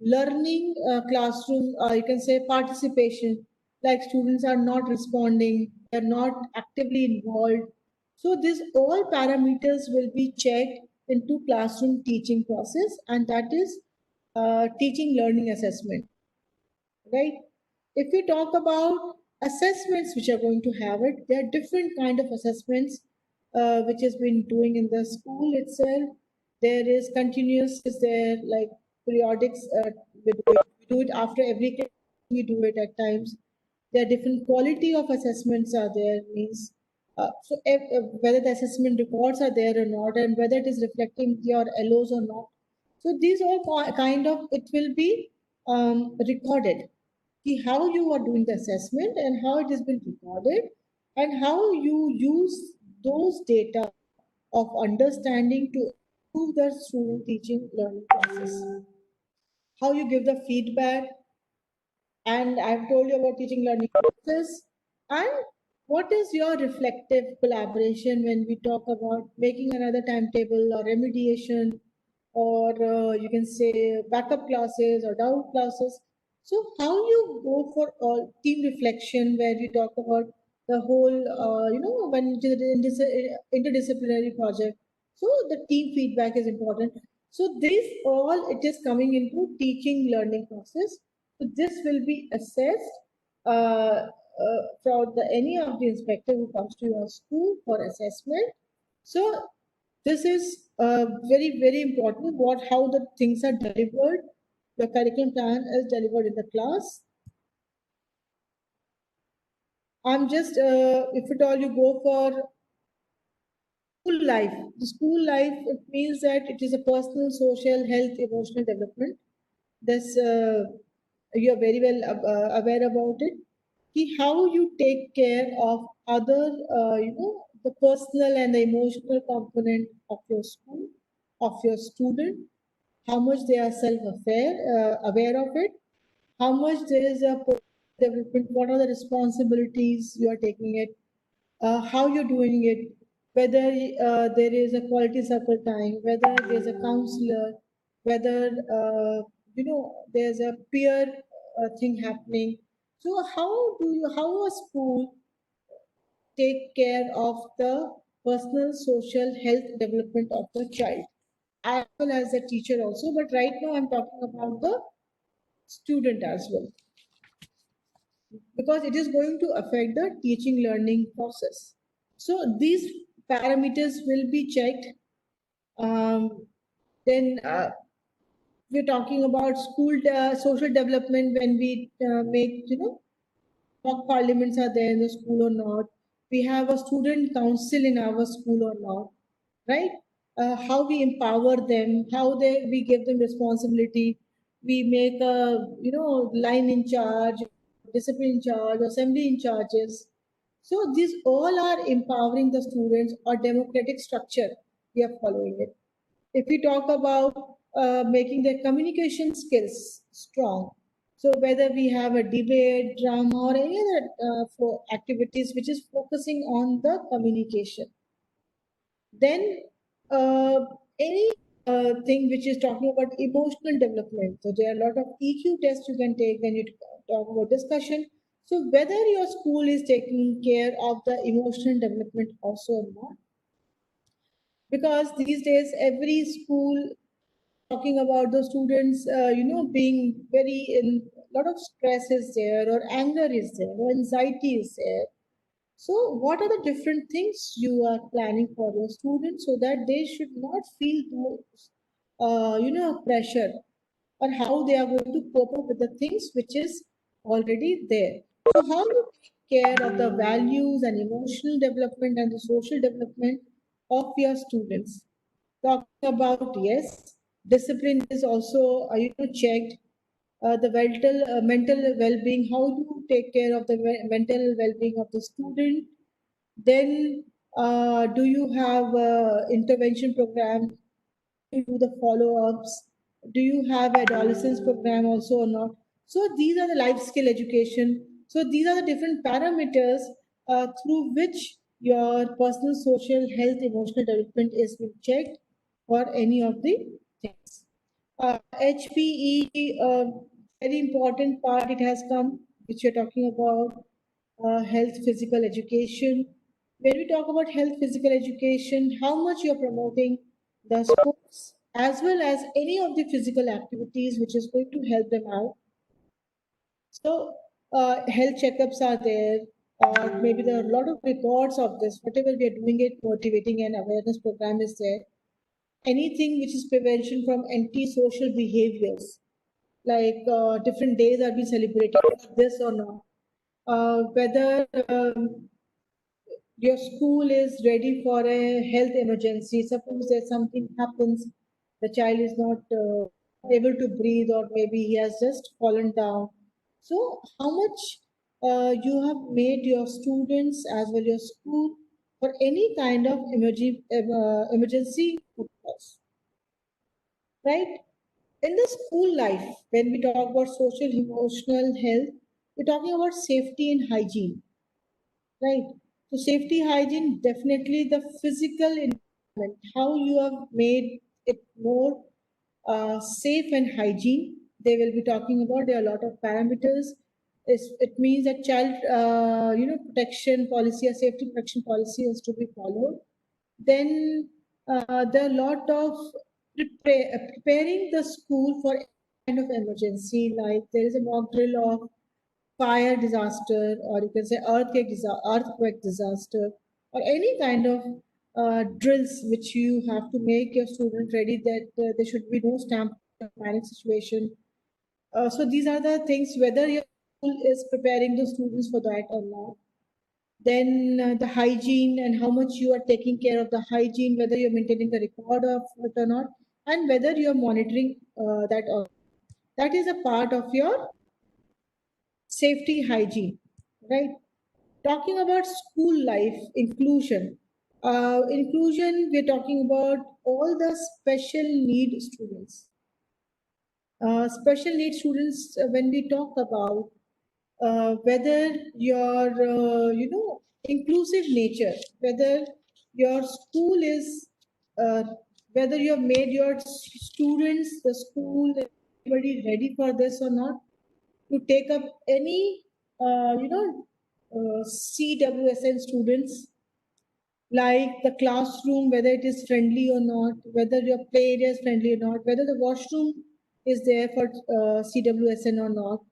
learning classroom, you can say participation, like students are not responding, they're not actively involved. So these all parameters will be checked into classroom teaching process, and that is teaching learning assessment, right? If we talk about assessments which are going to have it, there are different kind of assessments which has been doing in the school itself. There is continuous, is there like periodics, we do it after every class, we do it at times. There are different quality of assessments are there, means whether the assessment records are there or not, and whether it is reflecting your LOs or not. So these all kind of, it will be recorded. See how you are doing the assessment and how it has been recorded and how you use those data of understanding to improve the student teaching learning process. How you give the feedback, and I've told you about teaching learning process. And what is your reflective collaboration when we talk about making another timetable or remediation, or you can say backup classes or doubt classes? So how you go for all team reflection, where we talk about the whole, when interdisciplinary project. So the team feedback is important. So this all, it is coming into teaching learning process. So this will be assessed for any of the inspector who comes to your school for assessment. So this is very, very important, how the things are delivered. The curriculum plan is delivered in the class. I'm just, if at all you go for school life, the school life, it means that it is a personal, social, health, emotional development. This, you are very well aware about it. How you take care of other, the personal and the emotional component of your school, of your student, how much they are aware of it, how much there is a development, what are the responsibilities you are taking it, how you're doing it, whether there is a quality circle time, whether there's a counselor, whether there's a peer thing happening. So how a school take care of the personal, social, health development of the child, as well as the teacher also. But right now I'm talking about the student as well, because it is going to affect the teaching learning process. So these parameters will be checked. Then we're talking about school social development when we make, mock parliaments are there in the school or not. We have a student council in our school or not, right? How we empower them, we give them responsibility. We make a, line in charge, discipline in charge, assembly in charges. So these all are empowering the students, or democratic structure we are following it. If we talk about making their communication skills strong, so whether we have a debate, drama, or any other for activities which is focusing on the communication, then any thing which is talking about emotional development. So there are a lot of EQ tests you can take when you talk about discussion. So whether your school is taking care of the emotional development also or not, because these days every school talking about the students, being very in a lot of stress is there, or anger is there, or anxiety is there. So, what are the different things you are planning for your students so that they should not feel those, pressure, or how they are going to cope up with the things which is already there? So, how you take care of the values and emotional development and the social development of your students? Talking about, yes, discipline is also checked. The mental well-being, how you take care of the mental well-being of the student. Then do you have intervention program? Do you do the follow-ups? Do you have adolescence program also or not? So these are the life skill education. So these are the different parameters through which your personal, social, health, emotional development is being checked for any of the things. HPE, very important part it has come, which you're talking about, health, physical education. When we talk about health, physical education, how much you're promoting the sports as well as any of the physical activities which is going to help them out. So health checkups are there, or maybe there are a lot of records of this. Whatever we are doing it, motivating and awareness program is there. Anything which is prevention from anti-social behaviors, like different days are being celebrated, this or not. Whether your school is ready for a health emergency. Suppose there's something happens, the child is not able to breathe, or maybe he has just fallen down. So, how much you have made your students as well your school for any kind of emergency, right? In the school life, when we talk about social, emotional health, we're talking about safety and hygiene, right? So safety, hygiene, definitely the physical environment, how you have made it more safe and hygiene. They will be talking about. There are a lot of parameters. It means that child, protection policy or safety protection policy is to be followed. Then there are a lot of preparing the school for kind of emergency, like there is a mock drill of fire disaster, or you can say earthquake disaster, or any kind of drills which you have to make your student ready, that there should be no stamp panic situation. So these are the things, whether your school is preparing the students for that or not. Then the hygiene and how much you are taking care of the hygiene, whether you're maintaining the record of it or not, and whether you're monitoring that or that is a part of your safety hygiene, right? Talking about school life inclusion. Inclusion, we're talking about all the special need students. Special need students, when we talk about whether your inclusive nature, whether your school is whether you have made your students, the school, everybody ready for this or not, to take up any CWSN students, like the classroom, whether it is friendly or not, whether your play area is friendly or not, whether the washroom is there for CWSN or not,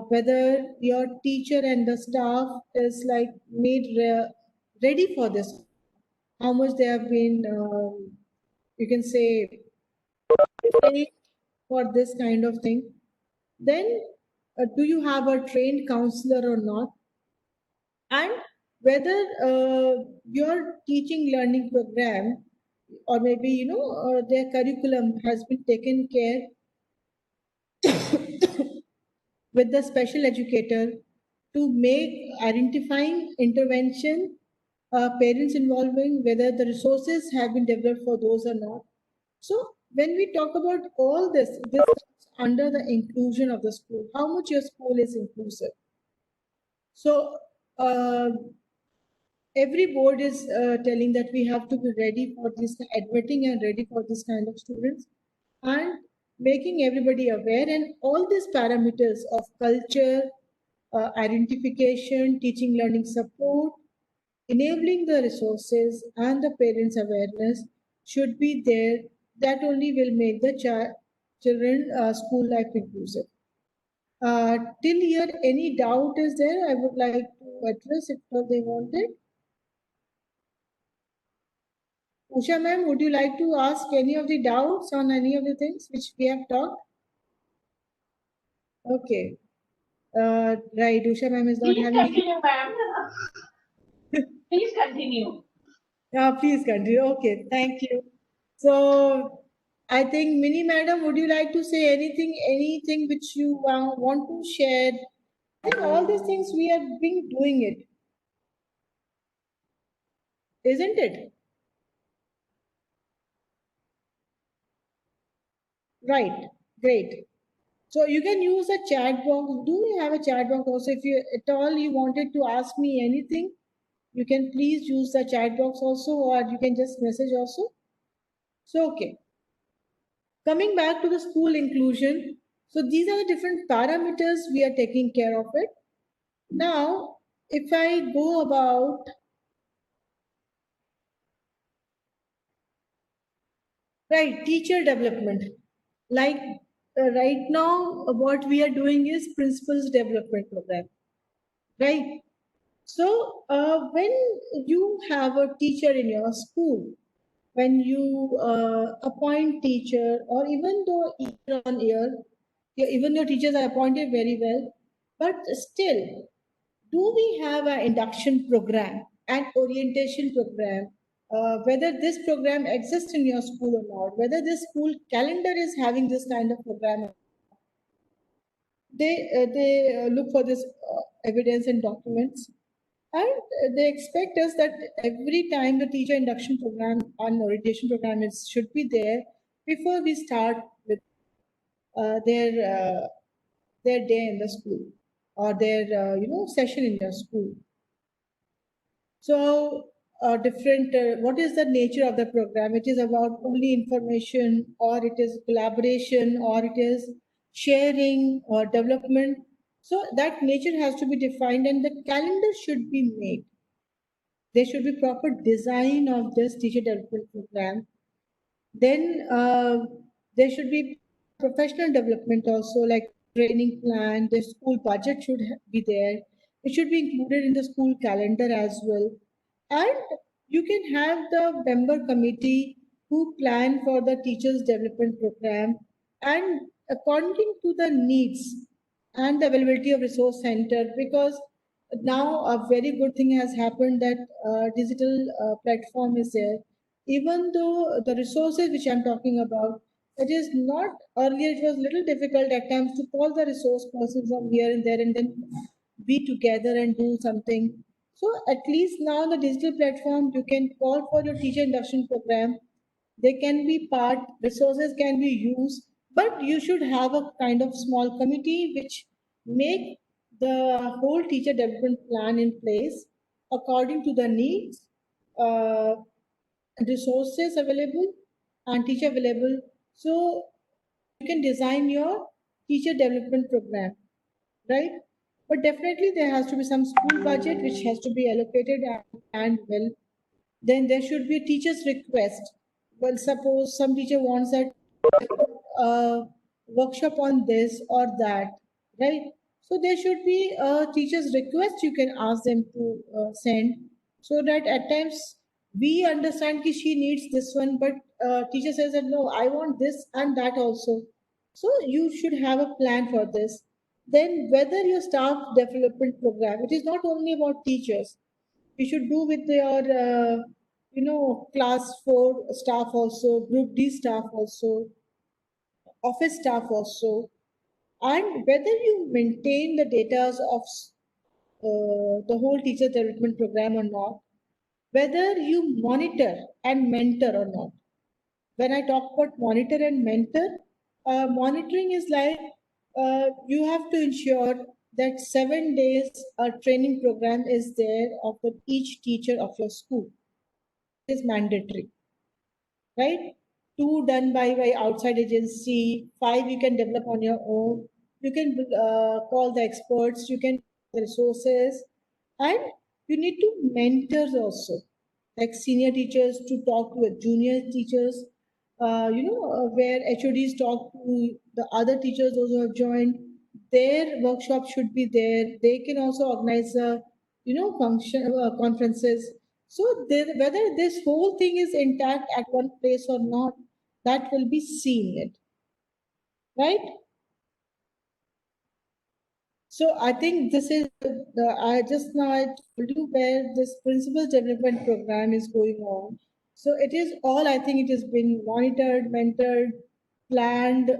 whether your teacher and the staff is like made ready for this, how much they have been, you can say, trained for this kind of thing. Then, do you have a trained counselor or not? And whether your teaching learning program, or maybe their curriculum has been taken care with the special educator to make identifying intervention, parents involving, whether the resources have been developed for those or not. So when we talk about all this comes under the inclusion of the school, how much your school is inclusive. So every board is telling that we have to be ready for this, admitting and ready for this kind of students, and making everybody aware, and all these parameters of culture, identification, teaching learning support, enabling the resources, and the parents awareness should be there. That only will make the children school life inclusive. Till here, any doubt is there? I would like to address if they wanted. Usha ma'am, would you like to ask any of the doubts on any of the things which we have talked? Okay. Right, Usha ma'am is not Please having. continue, ma'am. Please continue. Yeah, please continue. Okay, thank you. So, I think Mini madam, would you like to say anything which you want to share? I think all these things we have been doing it, isn't it? Right, great. So you can use a chat box. Do we have a chat box also? If you at all you wanted to ask me anything, you can please use the chat box also, or you can just message also. So, okay. Coming back to the school inclusion. So these are the different parameters we are taking care of it. Now, if I go about right, teacher development, like right now, what we are doing is principals development program, right? So when you have a teacher in your school, when you appoint teacher, or even though year on year, even your teachers are appointed very well, but still, do we have an induction program and orientation program? Whether this program exists in your school or not, whether this school calendar is having this kind of program, they look for this evidence and documents, and they expect us that every time the teacher induction program and orientation program should be there before we start with their day in the school, or their session in your school. So different, what is the nature of the program? It is about only information, or it is collaboration, or it is sharing or development. So that nature has to be defined, and the calendar should be made. There should be proper design of this teacher development program. Then there should be professional development also, like training plan. The school budget should be there. It should be included in the school calendar as well. And you can have the member committee who plan for the teachers development program, and according to the needs and the availability of resource center, because now a very good thing has happened that digital platform is there. Even though the resources which I'm talking about, it is not, earlier it was little difficult at times to call the resource person from here and there and then be together and do something. So at least now on the digital platform, you can call for your teacher induction program. They can be part, resources can be used, but you should have a kind of small committee which make the whole teacher development plan in place according to the needs, uh, resources available and teacher available. So you can design your teacher development program, right? But definitely there has to be some school budget which has to be allocated and well. Then there should be a teacher's request. Well, suppose some teacher wants that workshop on this or that, right? So there should be a teacher's request you can ask them to send, so that at times we understand that she needs this one, but teacher says that no, I want this and that also. So you should have a plan for this. Then whether your staff development program, it is not only about teachers. You should do with your class 4 staff also, group D staff also, office staff also, and whether you maintain the data of the whole teacher development program or not, whether you monitor and mentor or not. When I talk about monitor and mentor, monitoring is like you have to ensure that 7 days a training program is there of each teacher of your school. It is mandatory, right? 2 done by outside agency, 5 you can develop on your own. You can call the experts, you can the resources, and you need to mentors also, like senior teachers to talk with junior teachers. Where HODs talk to the other teachers, those who have joined. Their workshop should be there. They can also organize function conferences. So whether this whole thing is intact at one place or not, that will be seen it, right? So I think this is I told you where this principal development program is going on. So it is all, I think it has been monitored, mentored, planned,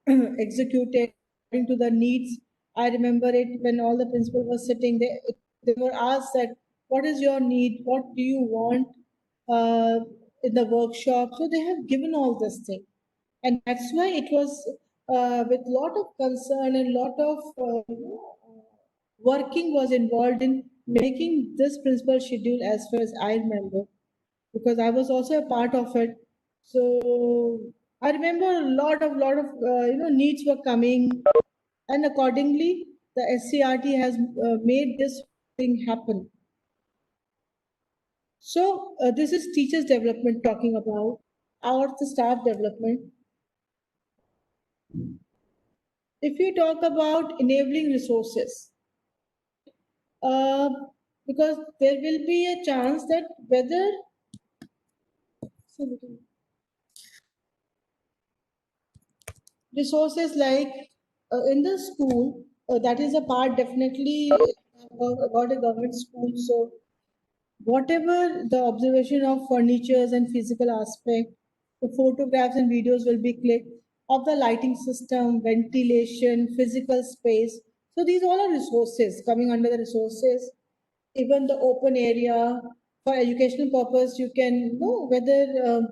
executed according to the needs. I remember it when all the principals were sitting there, they were asked that, what is your need? What do you want in the workshop? So they have given all this thing. And that's why it was with lot of concern and lot of working was involved in making this principal schedule, as far as I remember, because I was also a part of it. So I remember a lot of needs were coming, and accordingly the SCRT has made this thing happen. So this is teachers development talking about, or the staff development. If you talk about enabling resources, because there will be a chance that whether resources like in the school, that is a part definitely about a government school. So whatever the observation of furnitures and physical aspect, the photographs and videos will be clicked of the lighting system, ventilation, physical space. So these all are resources coming under the resources. Even the open area for educational purpose, you can know whether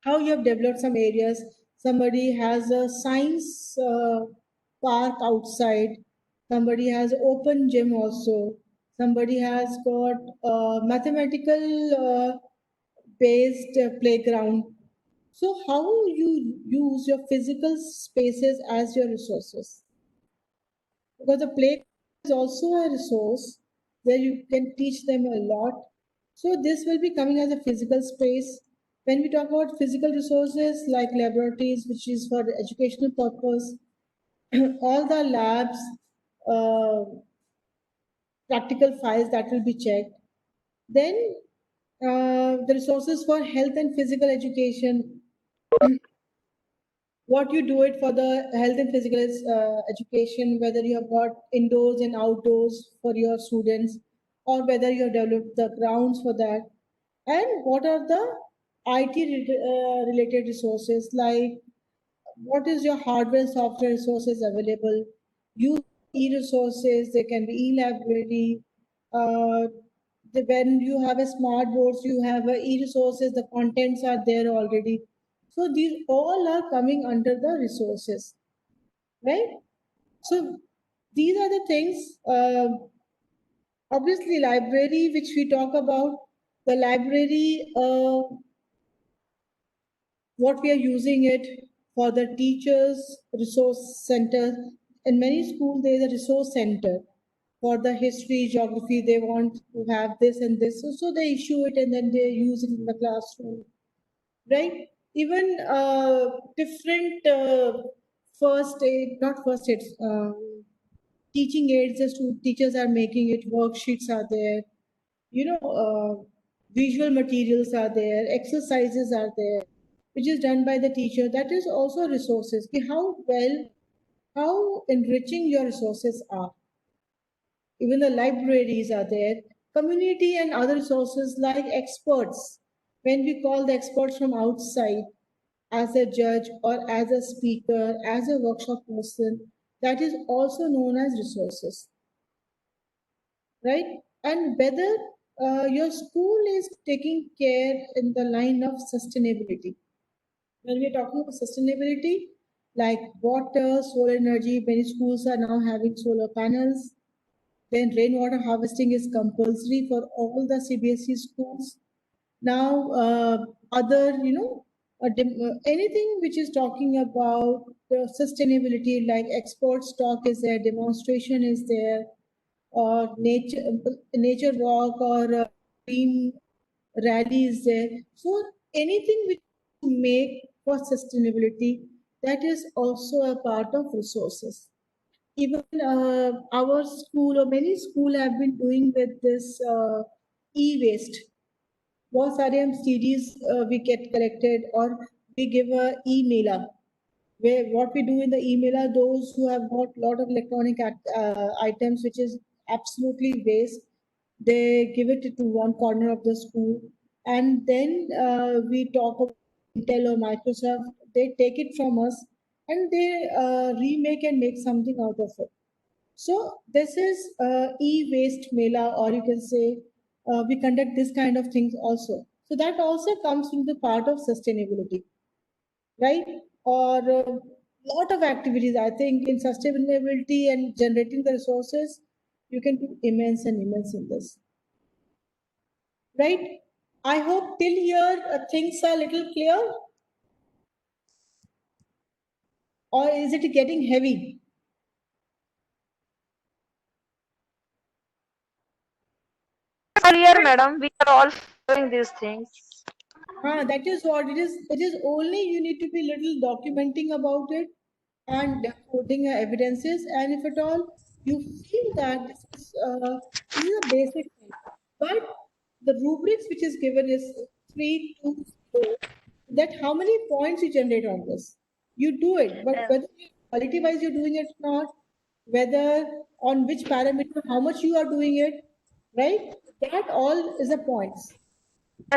how you have developed some areas. Somebody has a science park outside. Somebody has open gym also. Somebody has got mathematical based playground. So how you use your physical spaces as your resources? Because the play is also a resource where you can teach them a lot. So this will be coming as a physical space. When we talk about physical resources like laboratories, which is for educational purpose, all the labs, uh, practical files that will be checked. Then the resources for health and physical education, what you do it for the health and physical education, whether you have got indoors and outdoors for your students, or whether you have developed the grounds for that, and what are the IT related resources, like what is your hardware and software resources available, use e-resources, they can be e-library, when you have a smart boards, you have a e-resources, the contents are there already. So these all are coming under the resources, right? So these are the things, obviously library, which we talk about, the library, what we are using it for the teachers resource center. In many schools, there is a resource center for the history, geography. They want to have this and this. So they issue it and then they use it in the classroom, right? Even different first aid, not first aid, teaching aids, the teachers are making it, worksheets are there, visual materials are there, exercises are there, which is done by the teacher. That is also resources. How well, how enriching your resources are. Even the libraries are there, community and other resources like experts. When we call the experts from outside as a judge or as a speaker, as a workshop person, that is also known as resources, right? And whether your school is taking care in the line of sustainability. When we are talking about sustainability, like water, solar energy, many schools are now having solar panels. Then rainwater harvesting is compulsory for all the CBSE schools. Now, other, anything which is talking about sustainability, like export stock is there, demonstration is there, or nature walk, or green rally is there. So anything which you make for sustainability, that is also a part of resources. Even our school or many school have been doing with this e-waste. बहुत सारे हम CDs we get collected, or we give a e-mailer, where what we do in the email are those who have got lot of electronic items which is absolutely waste, they give it to one corner of the school, and then we talk about Intel or Microsoft, they take it from us and they remake and make something out of it. So this is e-waste mela, or you can say we conduct this kind of things also. So that also comes from the part of sustainability, right? Or a lot of activities. I think in sustainability and generating the resources, you can do immense and immense in this, right? I hope till here things are a little clear, or is it getting heavy? Clear, madam. We are all following these things. That is what it is. It is only you need to be little documenting about it and quoting evidences. And if at all you feel that this is a basic thing, but the rubrics which is given is 3, 2, 4. That how many points you generate on this? You do it, but whether quality wise you're doing it or not, whether on which parameter, how much you are doing it, right? That all is a points.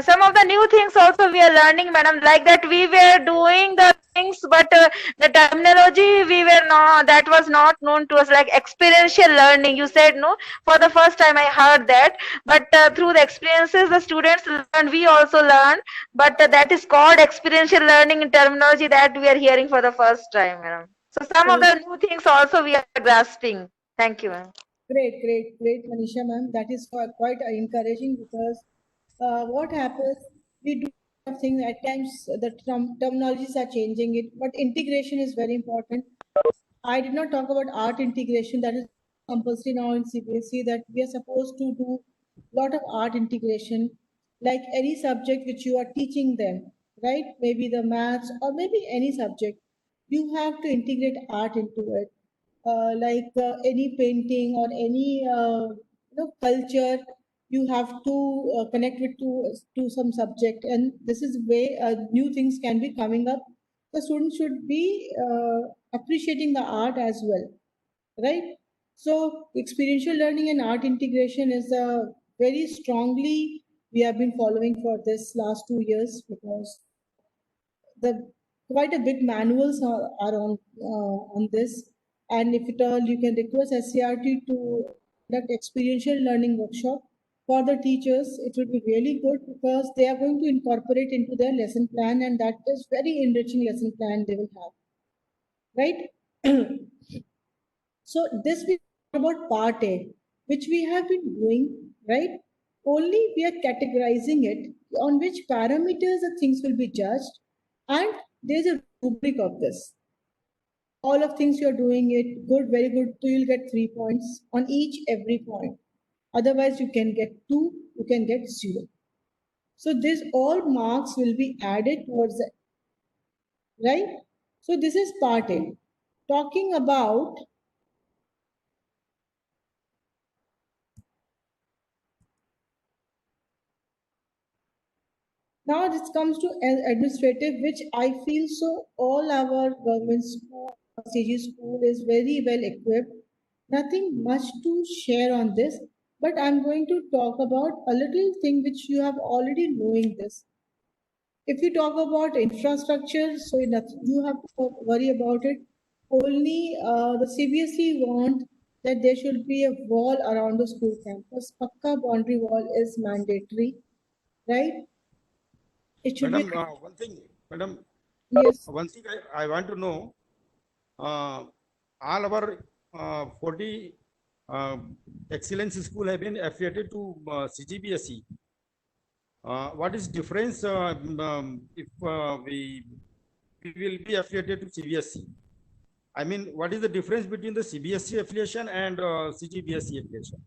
Some of the new things also we are learning, madam, like that we were doing the things, but the terminology we were not, that was not known to us, like experiential learning. You said no, for the first time I heard that, but through the experiences the students learn, we also learn, but that is called experiential learning in terminology that we are hearing for the first time, madam. So some of the new things also we are grasping. Thank you, ma'am. Great, Manisha ma'am. That is quite encouraging, because what happens, we do things at times, the terminologies are changing it, but integration is very important. I did not talk about art integration. That is compulsory now in CBSE, that we are supposed to do lot of art integration. like any subject which you are teaching them, right? Maybe the maths or maybe any subject, you have to integrate art into it. Like any painting or any culture, you have to connect it to some subject, and this is way new things can be coming up. The students should be appreciating the art as well, right? So experiential learning and art integration is very strongly we have been following for this last 2 years, because the quite a big manuals are on this. And if at all, you can request SCRT to conduct experiential learning workshop for the teachers. It will be really good because they are going to incorporate into their lesson plan, and that is very enriching lesson plan they will have, right? So this we talk about part A, which we have been doing, right? Only we are categorizing it on which parameters the things will be judged, and there's a rubric of this. All of things you're doing it good, very good, so you'll get 3 points on each every point. Otherwise, you can get 2, you can get 0. So this all marks will be added towards it, right? So this is part A. Talking about now this comes to administrative, which I feel so all our government school, CG school is very well equipped. Nothing much to share on this, but I'm going to talk about a little thing which you have already knowing this. If you talk about infrastructure, so you have to worry about it. Only the CBSE want that there should be a wall around the school campus. Pakka boundary wall is mandatory, right? It should Madam, be Madam, yes. one thing I want to know, all our 40 excellence school have been affiliated to CGBSE. What is difference if we will be affiliated to CBSE? I mean, what is the difference between the CBSE affiliation and CGBSE affiliation?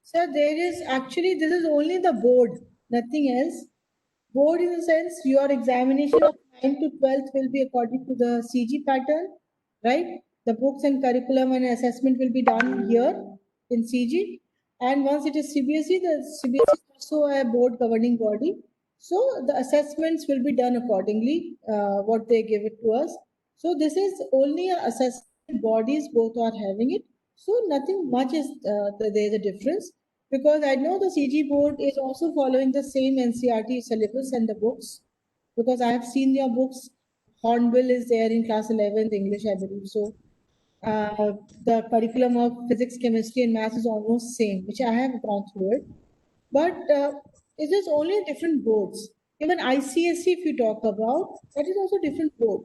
Sir, there is actually, this is only the board, nothing else. Board in the sense your examination of 9 to 12th will be according to the CG pattern, right? The books and curriculum and assessment will be done here in CG. And once it is CBSE, the CBSE is also a board governing body. So the assessments will be done accordingly, what they give it to us. So this is only a assessment bodies, both are having it. So nothing much is there's a difference, because I know the CG board is also following the same NCRT syllabus and the books, because I have seen your books. Hornbill is there in class 11th English, I believe. So the curriculum of physics, chemistry, and maths is almost same, which I have gone through it. But it is only different boards. Even ICSE, if you talk about, that is also different board.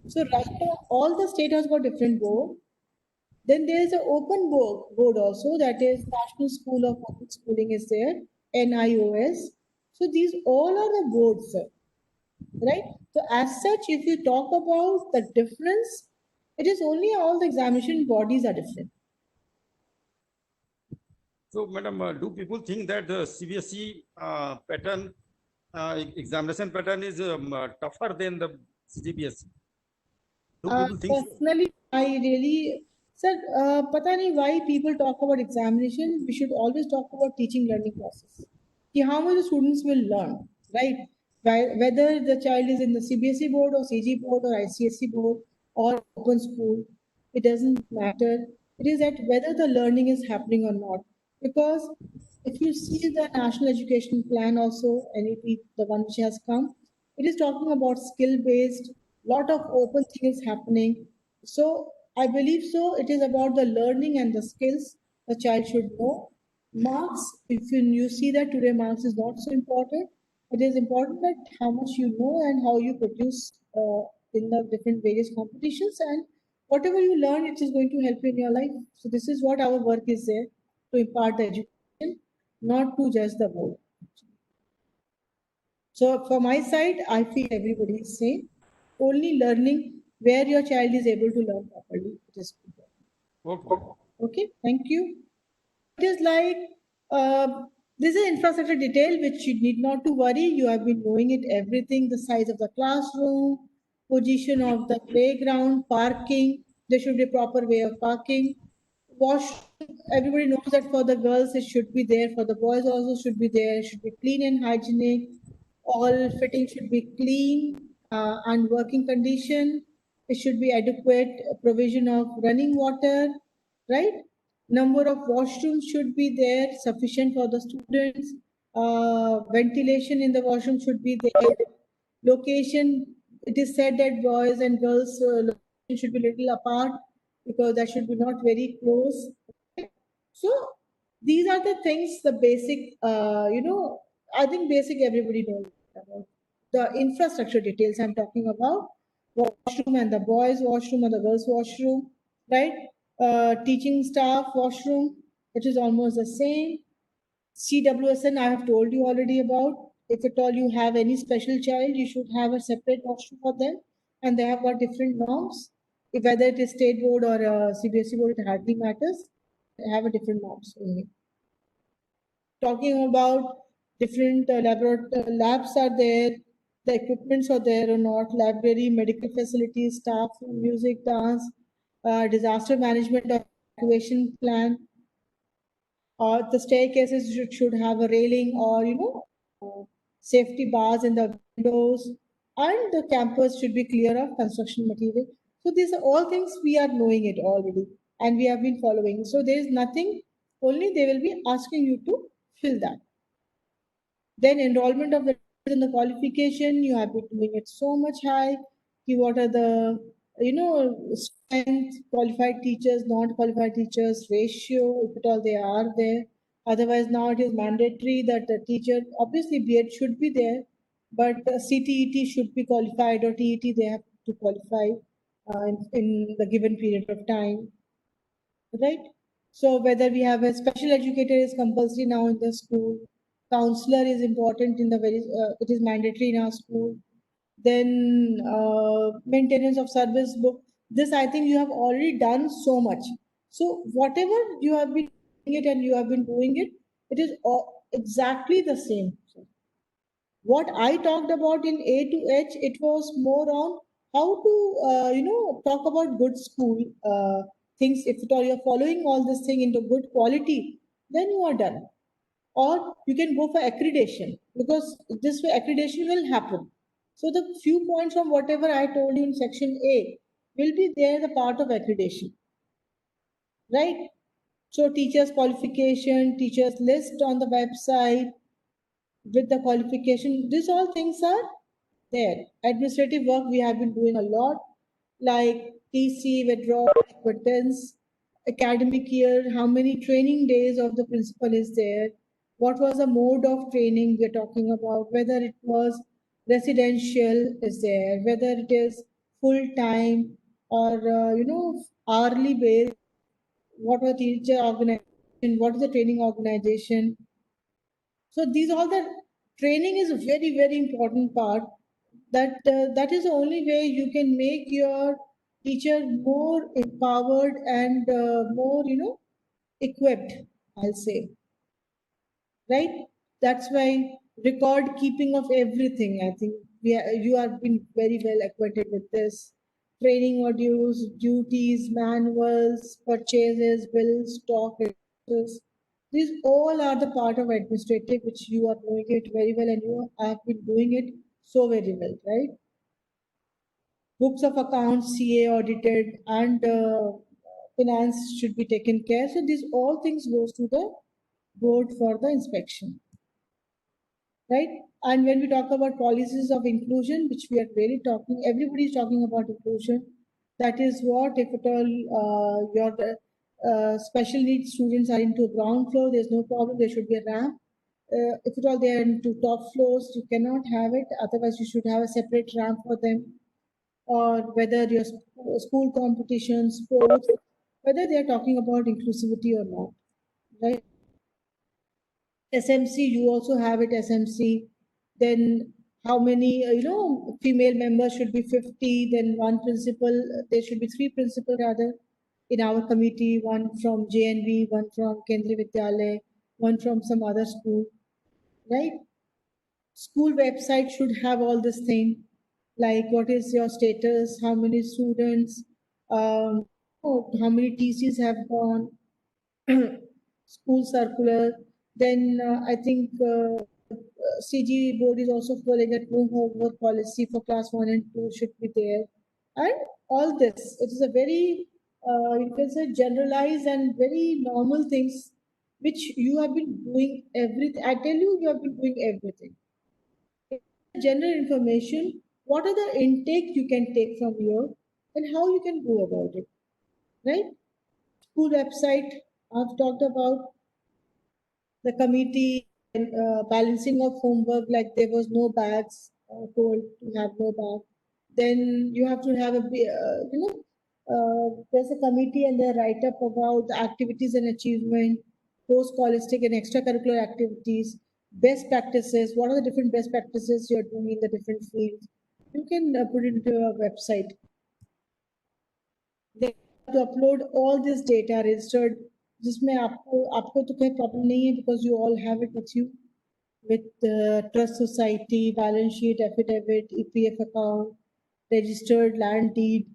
So right now, all the state has got different board. Then there is an open board also, that is National School of Public Schooling is there, NIOS. So these all are the boards, sir, right? So as such, if you talk about the difference, it is only all the examination bodies are different. So, madam, do people think that the CBSE pattern, examination pattern is tougher than the CGBSE? Do people think so? Personally, I really, sir, pata nahi why people talk about examination. We should always talk about teaching learning process. Ki how much the students will learn, right? Whether the child is in the CBSE board or CG board or ICSE board or open school, it doesn't matter. It is that whether the learning is happening or not. Because if you see the National Education Plan also, NEP, the one which has come, it is talking about skill-based, lot of open things happening. So I believe so. It is about the learning and the skills the child should know. Marks, if you see that today marks is not so important. It is important that how much you know and how you produce in the different various competitions, and whatever you learn, it is going to help you in your life. So this is what our work is there, to impart the education, not to judge the board. So for my side, I feel everybody is same. Only learning where your child is able to learn properly. It is important. Okay. Okay, thank you. It is like This is infrastructure detail which you need not to worry. You have been knowing it, everything, the size of the classroom, position of the playground, parking. There should be a proper way of parking. Wash, everybody knows that for the girls it should be there, for the boys also should be there, it should be clean and hygienic. All fittings should be clean and working condition. It should be adequate provision of running water, right? Number of washrooms should be there, sufficient for the students. Ventilation in the washroom should be there. Location, it is said that boys and girls location should be little apart because that should be not very close. So these are the things, the basic, I think basic everybody knows about. The infrastructure details I'm talking about, washroom and the boys washroom and the girls washroom, right? Teaching staff washroom, which is almost the same. CWSN, I have told you already about. If at all you have any special child, you should have a separate washroom for them, and they have got different norms. If whether it is state board or CBSE board, it hardly matters. They have a different norms only. Talking about different labs are there, the equipments are there or not, library, medical facilities, staff, music, dance, disaster management, evacuation plan. The staircases should have a railing or, safety bars in the windows, and the campus should be clear of construction material. So these are all things we are knowing it already and we have been following. So there is nothing, only they will be asking you to fill that. Then enrollment of the in the qualification, you have been doing it so much high. What are the, strength, qualified teachers, non-qualified teachers, ratio, if at all they are there. Otherwise, now it is mandatory that the teacher, obviously B.Ed should be there, but CTET should be qualified or TET they have to qualify in the given period of time, right? So whether we have a special educator is compulsory now in the school, counselor is important in the it is mandatory in our school. Then maintenance of service book. This I think you have already done so much. So whatever you have been doing it and you have been doing it, it is exactly the same. What I talked about in A to H, it was more on how to, talk about good school things. If at all you're following all this thing into good quality, then you are done. Or you can go for accreditation because this way accreditation will happen. So the few points from whatever I told you in section A will be there, the part of accreditation, right? So teachers qualification, teachers list on the website with the qualification, these all things are there. Administrative work we have been doing a lot, like TC, withdrawal, acquittance, academic year, how many training days of the principal is there, what was the mode of training we're talking about, whether it was residential is there, whether it is full time or hourly based, what was the teacher organization, what is the training organization. So these all the training is a very, very important part. That is the only way you can make your teacher more empowered and more, equipped, I'll say. Right? That's why record keeping of everything, I think you have been very well acquainted with this. Training modules, duties, manuals, purchases, bills, stock, registers. These all are the part of administrative, which you are doing it very well and you have been doing it so very well, right? Books of accounts, CA audited, and finance should be taken care. So these all things goes to the board for the inspection, right? And when we talk about policies of inclusion, which we are really talking, everybody is talking about inclusion. That is what, if at all your special needs students are into ground floor, there's no problem, there should be a ramp. If at all they are into top floors, you cannot have it. Otherwise, you should have a separate ramp for them. Or whether your school competitions, sports, whether they are talking about inclusivity or not, right? SMC, you also have it, SMC. Then how many, female members should be 50, then one principal, there should be 3 principal rather in our committee, one from JNV, one from Kendriya Vidyalaya, one from some other school, right? School website should have all this thing, like what is your status, how many students, how many TCs have gone, school circular. Then I think CG board is also following that no homework policy for class 1 and 2 should be there. And all this, it is a very, you can say, generalized and very normal things which you have been doing everything. I tell you, you have been doing everything. General information, what are the intake you can take from here and how you can go about it, right? School website, I've talked about the committee and balancing of homework, like there was no bags, told to have no bag. Then you have to have there's a committee and they write up about the activities and achievement, post-scholastic and extracurricular activities, best practices, what are the different best practices you're doing in the different fields. You can put it into a website. They have to upload all this data registered जिसमें आपको तो कोई problem नहीं है because you all have it with you with trust society, balance sheet, affidavit, EPF account, registered land deed,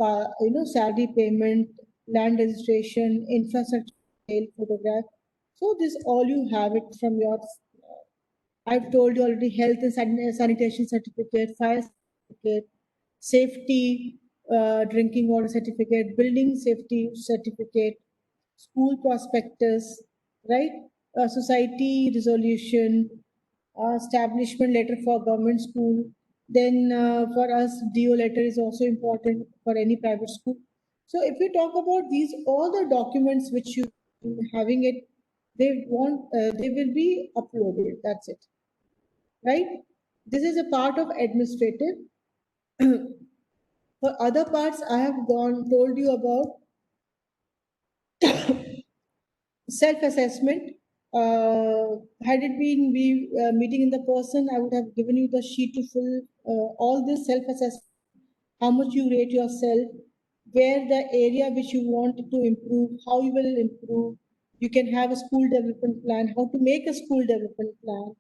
salary payment, land registration, infrastructure, sale, photograph. So this all you have it from your. I've told you already: health and sanitation certificate, fire certificate, safety, drinking water certificate, building safety certificate, school prospectus, right? Society resolution, establishment letter for government school. Then for us, DO letter is also important for any private school. So if we talk about these, all the documents which you having it, they will be uploaded. That's it, right? This is a part of administrative. For other parts, I have told you about self-assessment. Had it been we meeting in the person, I would have given you the sheet to fill all this self-assessment, how much you rate yourself, where the area which you want to improve, how you will improve. You can have a school development plan, how to make a school development plan,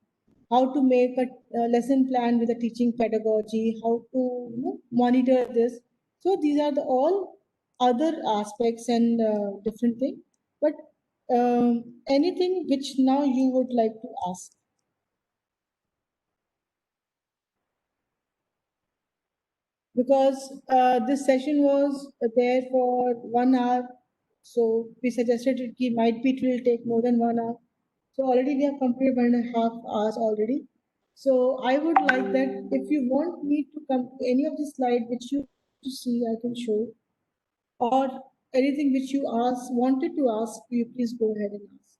how to make a lesson plan with a teaching pedagogy, how to monitor this. So these are the all other aspects and different things. But anything which now you would like to ask? Because this session was there for 1 hour, so we suggested it might be it will take more than 1 hour. So already we have completed 1.5 hours already. So I would like that if you want me to come to any of the slide which you to see, I can show, or anything which you wanted to ask, you please go ahead and ask.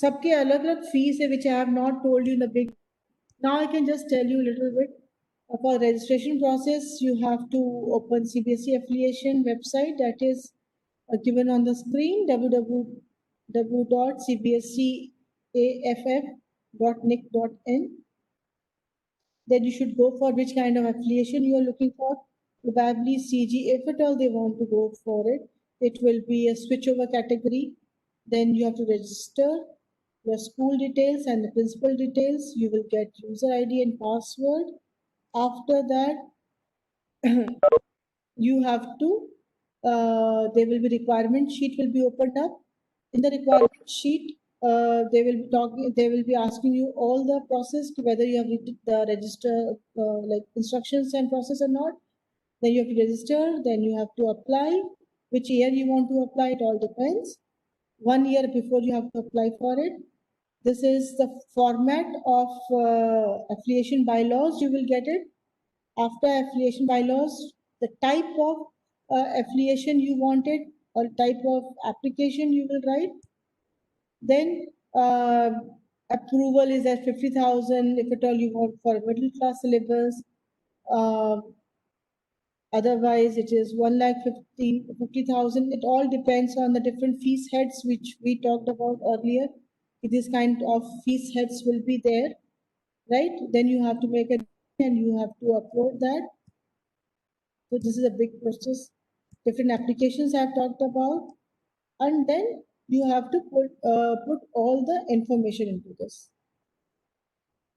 सबके अलग-अलग fees है which I have not told you in the big. Now I can just tell you a little bit. For registration process, you have to open CBSE affiliation website that is given on the screen, www.cbseaff.nic.in. Then you should go for which kind of affiliation you are looking for. Probably CG, if at all they want to go for it, it will be a switchover category. Then you have to register your school details and the principal details. You will get user ID and password. After that, you have to, there will be requirement sheet will be opened up. In the requirement sheet, they will be asking you all the process to whether you have the register, like instructions and process or not. Then you have to register, then you have to apply. Which year you want to apply, it all depends. 1 year before you have to apply for it. This is the format of affiliation bylaws, you will get it. After affiliation bylaws, the type of affiliation you wanted or type of application you will write. Then approval is at 50,000 if at all you want for a middle class syllabus. Otherwise, it is 1,50,000. It all depends on the different fees heads which we talked about earlier. This kind of fees heads will be there, right? Then you have to make it and you have to upload that. So this is a big process. different applications I've talked about, and then you have to put all the information into this.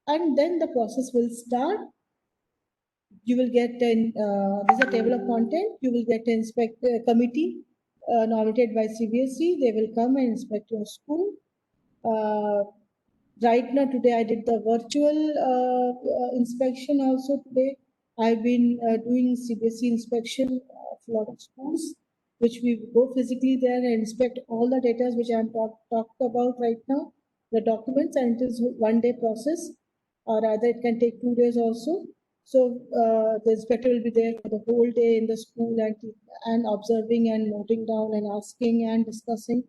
And then the process will start. You will get this is a table of content. You will get an inspector committee nominated by CBSE. They will come and inspect your school. Right now, today I did the virtual inspection also today. I've been doing CBSE inspection of a lot of schools, which we go physically there and inspect all the data which I'm talked about right now, the documents, and it is one-day process, or rather it can take 2 days also. So the inspector will be there for the whole day in the school and observing and noting down and asking and discussing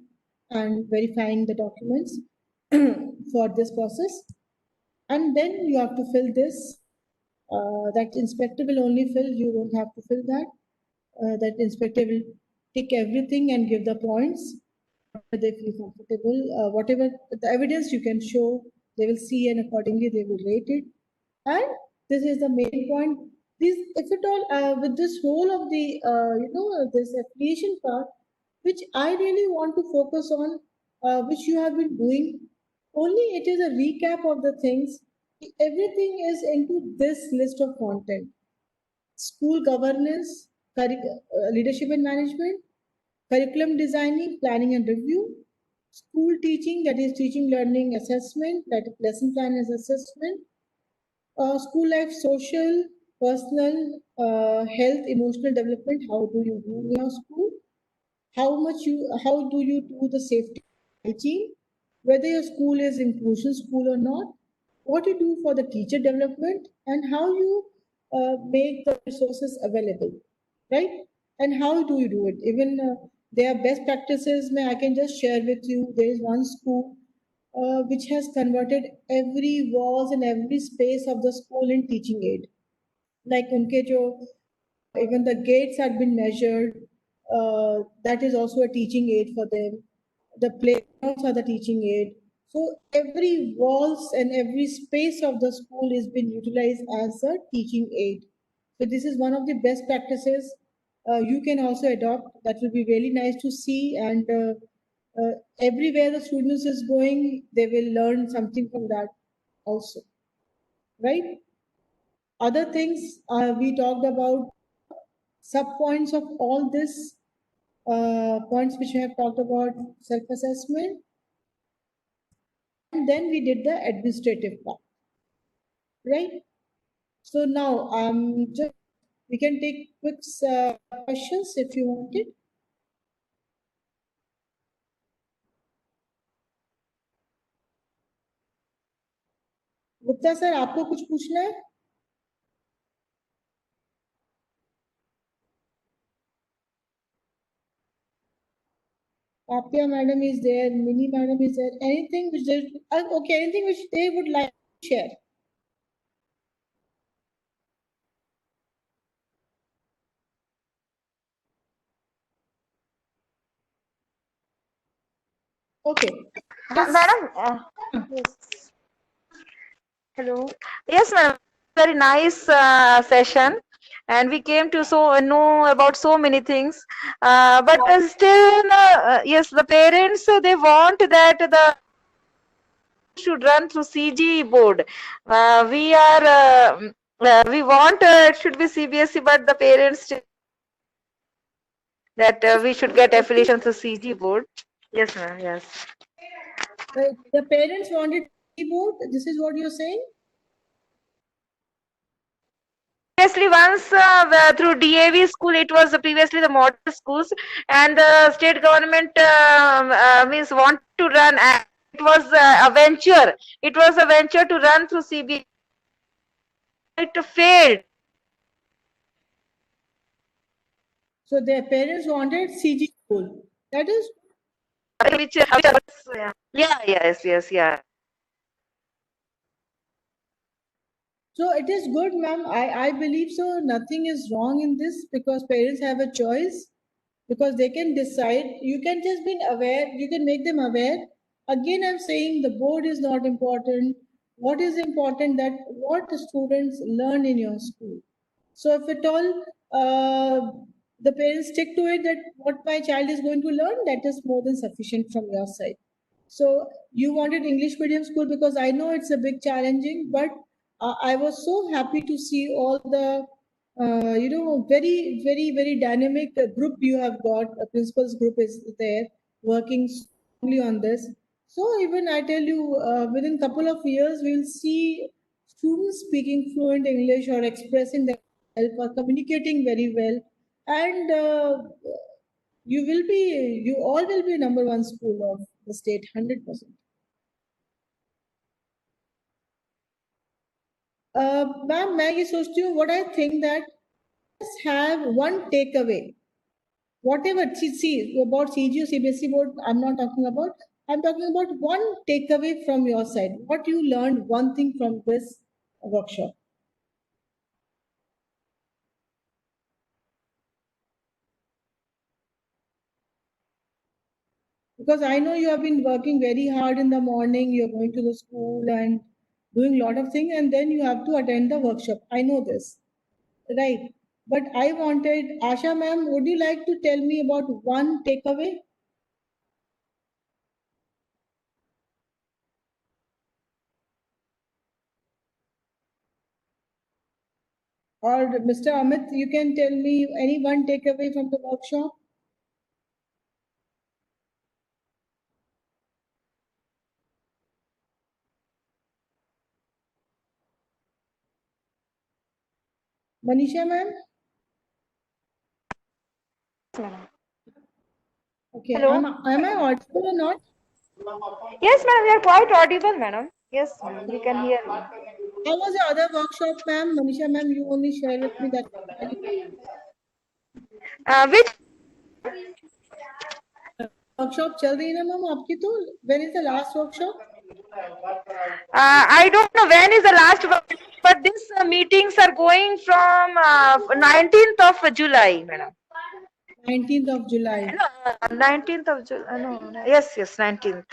and verifying the documents for this process. And then you have to fill this. That inspector will only fill, you don't have to fill that. That inspector will tick everything and give the points. They feel comfortable. Whatever the evidence you can show, they will see and accordingly they will rate it. And this is the main point. This, if at all, with this whole of the, this affiliation part, which I really want to focus on, which you have been doing, only it is a recap of the things. Everything is into this list of content. School governance, leadership and management, curriculum designing, planning and review, school teaching, that is teaching, learning, assessment, that is lesson plan and assessment, school life, social, personal, health, emotional development. How do you do in your school? How do you do the safety hygiene? Whether your school is inclusion school or not, what you do for the teacher development, and how you make the resources available, right? And how do you do it? Even there are best practices. I can just share with you. There is one school which has converted every walls and every space of the school in teaching aid. Like unke jo, even the gates had been measured. That is also a teaching aid for them. The playgrounds are the teaching aid. So every walls and every space of the school is been utilized as a teaching aid. So this is one of the best practices you can also adopt. That will be really nice to see. And everywhere the students is going, they will learn something from that also, right? Other things we talked about, sub points of all this points which we have talked about, self-assessment, and then we did the administrative part, right? So now just we can take quick questions if you want it. Gupta sir, आपको कुछ पूछना है? Apya madam is there, Mini madam is there. Anything which they, okay, anything which they would like to share? Okay. Madam, yes. Hello. Yes, madam. Very nice session, and we came to know about so many things. But still, yes, the parents they want that the should run through CG board. We want it should be CBSE, but the parents that we should get affiliation through CG board. Yes, ma'am. Yes. The parents wanted board. This is what you're saying? Previously, once through DAV school, it was previously the model schools, and the state government means want to run. It was a venture. It was a venture to run through CB. It failed. So their parents wanted CG school. That is. Which yeah. So it is good, ma'am. I believe so. Nothing is wrong in this because parents have a choice, because they can decide. You can just be aware. You can make them aware. Again, I'm saying the board is not important. What is important that what the students learn in your school. So if at all the parents stick to it that what my child is going to learn, that is more than sufficient from your side. So you wanted English medium school because I know it's a big challenging, but I was so happy to see all the very, very, very dynamic group you have got. A principal's group is there working strongly on this. So even I tell you, within couple of years, we'll see students speaking fluent English or expressing themselves or communicating very well, and you all will be number one school of the state, 100%. Ma'am मैं ये सोचती हूँ, what I think that let's have one takeaway. Whatever, see, about CG or CBSE board, I'm not talking about. I'm talking about one takeaway from your side. What you learned, one thing from this workshop. Because I know you have been working very hard in the morning, you're going to the school and doing a lot of things, and then you have to attend the workshop. I know this, right? But I wanted, Asha ma'am, would you like to tell me about one takeaway? Or Mr. Amit, you can tell me any one takeaway from the workshop? Manisha ma'am? Okay, Hello. am I audible or not? Yes, madam, you are quite audible, madam. Yes, ma'am, you can hear me. How was the other workshop, ma'am? Manisha ma'am, you only share with me that. Which workshop चल रही है ना ma'am आपकी? तो when is the last workshop? I don't know when is the last one, but these meetings are going from 19th of July, madam. 19th of July. No, 19th of July. No, no. Yes, 19th.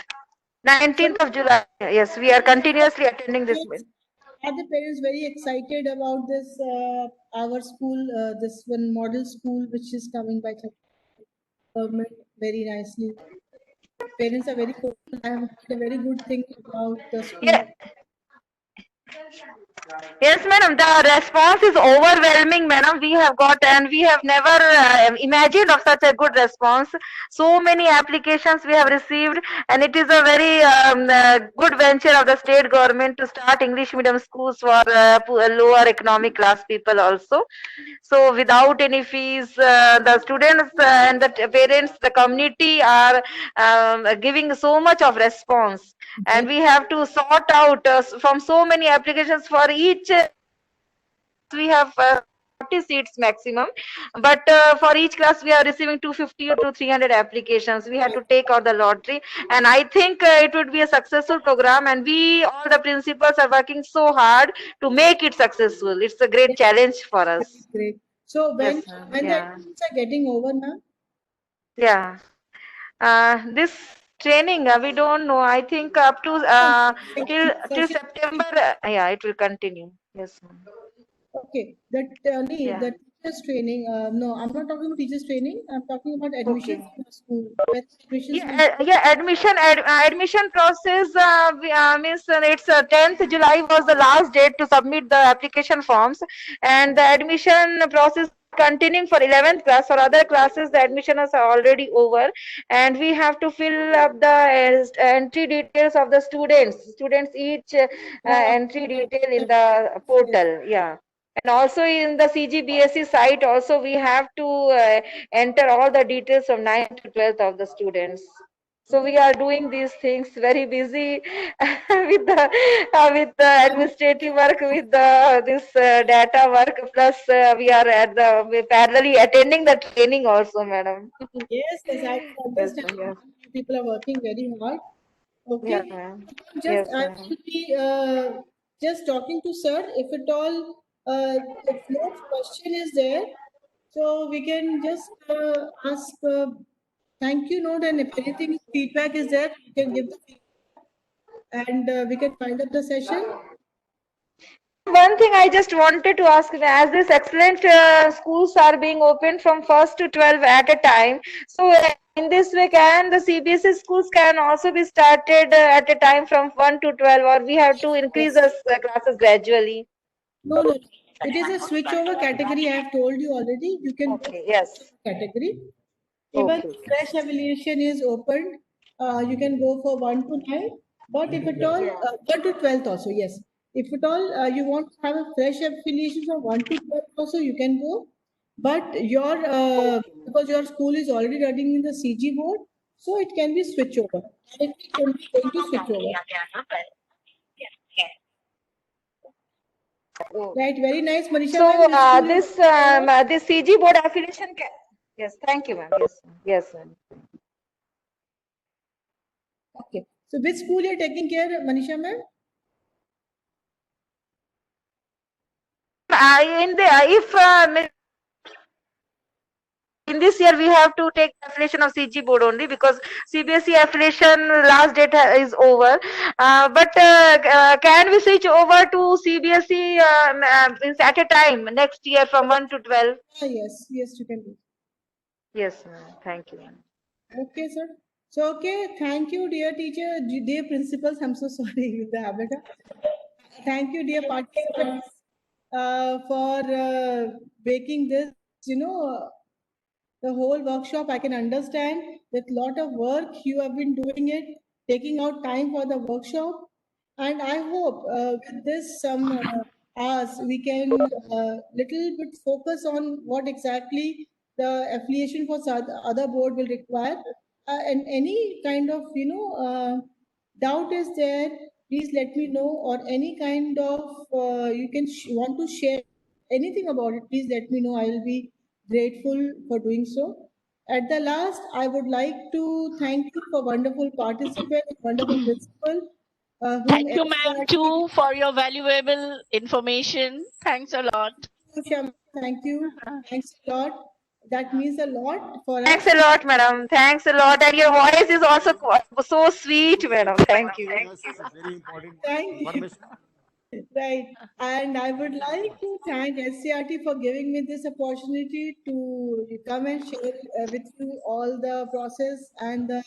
19th of July. Yes, we are continuously attending this meeting. Are the parents very excited about this our school, this one model school which is coming by government very nicely? Parents are very cool. I have heard a very good thing about the school. Yeah. Yes, madam, the response is overwhelming, madam. We have got, and we have never imagined of such a good response. So many applications we have received, and it is a very good venture of the state government to start English medium schools for lower economic class people also. So without any fees, the students and the parents, the community are giving so much of response, and we have to sort out from so many applications for each. We have 40 seats maximum, but for each class we are receiving 250 or 300 applications. We have to take out the lottery, and I think it would be a successful program, and we all the principals are working so hard to make it successful. It's a great challenge for us. Great. So when Yes, ma'am. when Yeah. the exams are getting over now? Yeah. This training, we don't know. I think up to till September. Yeah, it will continue. Yes, ma'am. Okay, that Yeah. the teachers training. No, I'm not talking about teachers training. I'm talking about admissions Okay. in the school. When admissions will Admission process means it's 10th July was the last date to submit the application forms, and the admission process continuing for 11th class. For other classes, the admission is already over, and we have to fill up the entry details of the students each entry detail in the portal. Yeah. And also in the CGBSE site also we have to enter all the details from 9th to 12th of the students. So we are doing these things very busy with the administrative work, with the this data work, plus we are at we parallelly attending the training also, madam. Yes, yes, I can understand. Yes. People are working very hard. Okay. Yeah, ma'am. Just Yes, I ma'am. will be just talking to sir. If at all, if no question is there, so we can just ask thank you note, and if anything feedback is there, we can give the feedback, and we can wind up the session. one thing I just wanted to ask, as this excellent schools are being opened from 1st to 12 at a time, so in this way, can the CBSE schools can also be started at a time from 1 to 12, or we have to increase the classes gradually? No, no, it is a switchover category. I have told you already. You can Okay, yes. category. Even Okay. fresh affiliation is opened, you can go for 1 to 9. But if at all, 1 to 12th also, yes. If at all you want to have a fresh affiliation from 1 to 12 also, you can go. But because your school is already running in the CG board, so it can be switch over. It can be going to switch over. Right, very nice, Manisha. So ma'am. Which school you this CG board affiliation can, yes, thank you, ma'am. Yes, ma'am. Yes, ma'am. Okay. So which school you're taking care, Manisha ma'am? In the if in this year we have to take affiliation of CG board only, because CBSE affiliation last date is over. But can we switch over to CBSE means at a time next year from 1 to 12? Ah, yes, yes, you can do. Yes, ma'am. Thank you, ma'am. Okay, sir. So, okay, thank you, dear teacher, dear principals. I'm so sorry with the habit. Thank you, dear participants, for making this, the whole workshop. I can understand with lot of work you have been doing it, taking out time for the workshop. And I hope with this some hours we can little bit focus on what exactly the affiliation for other board will require. And any kind of doubt is there, please let me know, or any kind of you can want to share anything about it, please let me know. I will be grateful for doing so. At the last, I would like to thank you for wonderful participants, wonderful principal. Thank you, ma'am, too, for your valuable information. Thanks a lot. Shama, thank you. Thanks a lot. That means a lot for Thanks us. a lot, madam. Thanks a lot. And your voice is also so sweet, madam. Thank you. Yes, very important Thank you. information. Right. And I would like to thank SCRT for giving me this opportunity to come and share with you all the process and the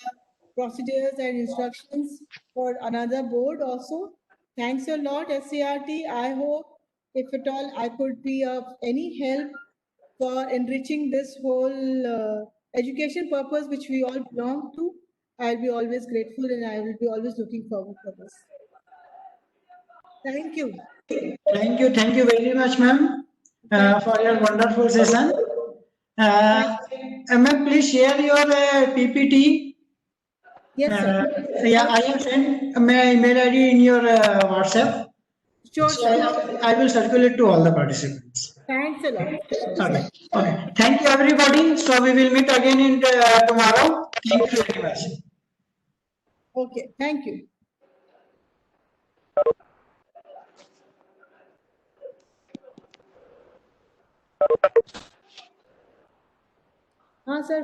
procedures and instructions for another board also. Thanks a lot, SCRT. I hope if at all I could be of any help for enriching this whole education purpose which we all belong to. I'll be always grateful and I will be always looking forward for this. Thank you. Thank you very much, ma'am, for your wonderful session. Ma'am, please share your PPT. Yes, sir. Yeah, I have sent my email ID in your WhatsApp. Sure, So sir. I will circulate to all the participants. Thanks a lot. Okay. Okay. Thank you, everybody. So we will meet again in tomorrow. Thank you very much. Okay, thank you. हाँ sir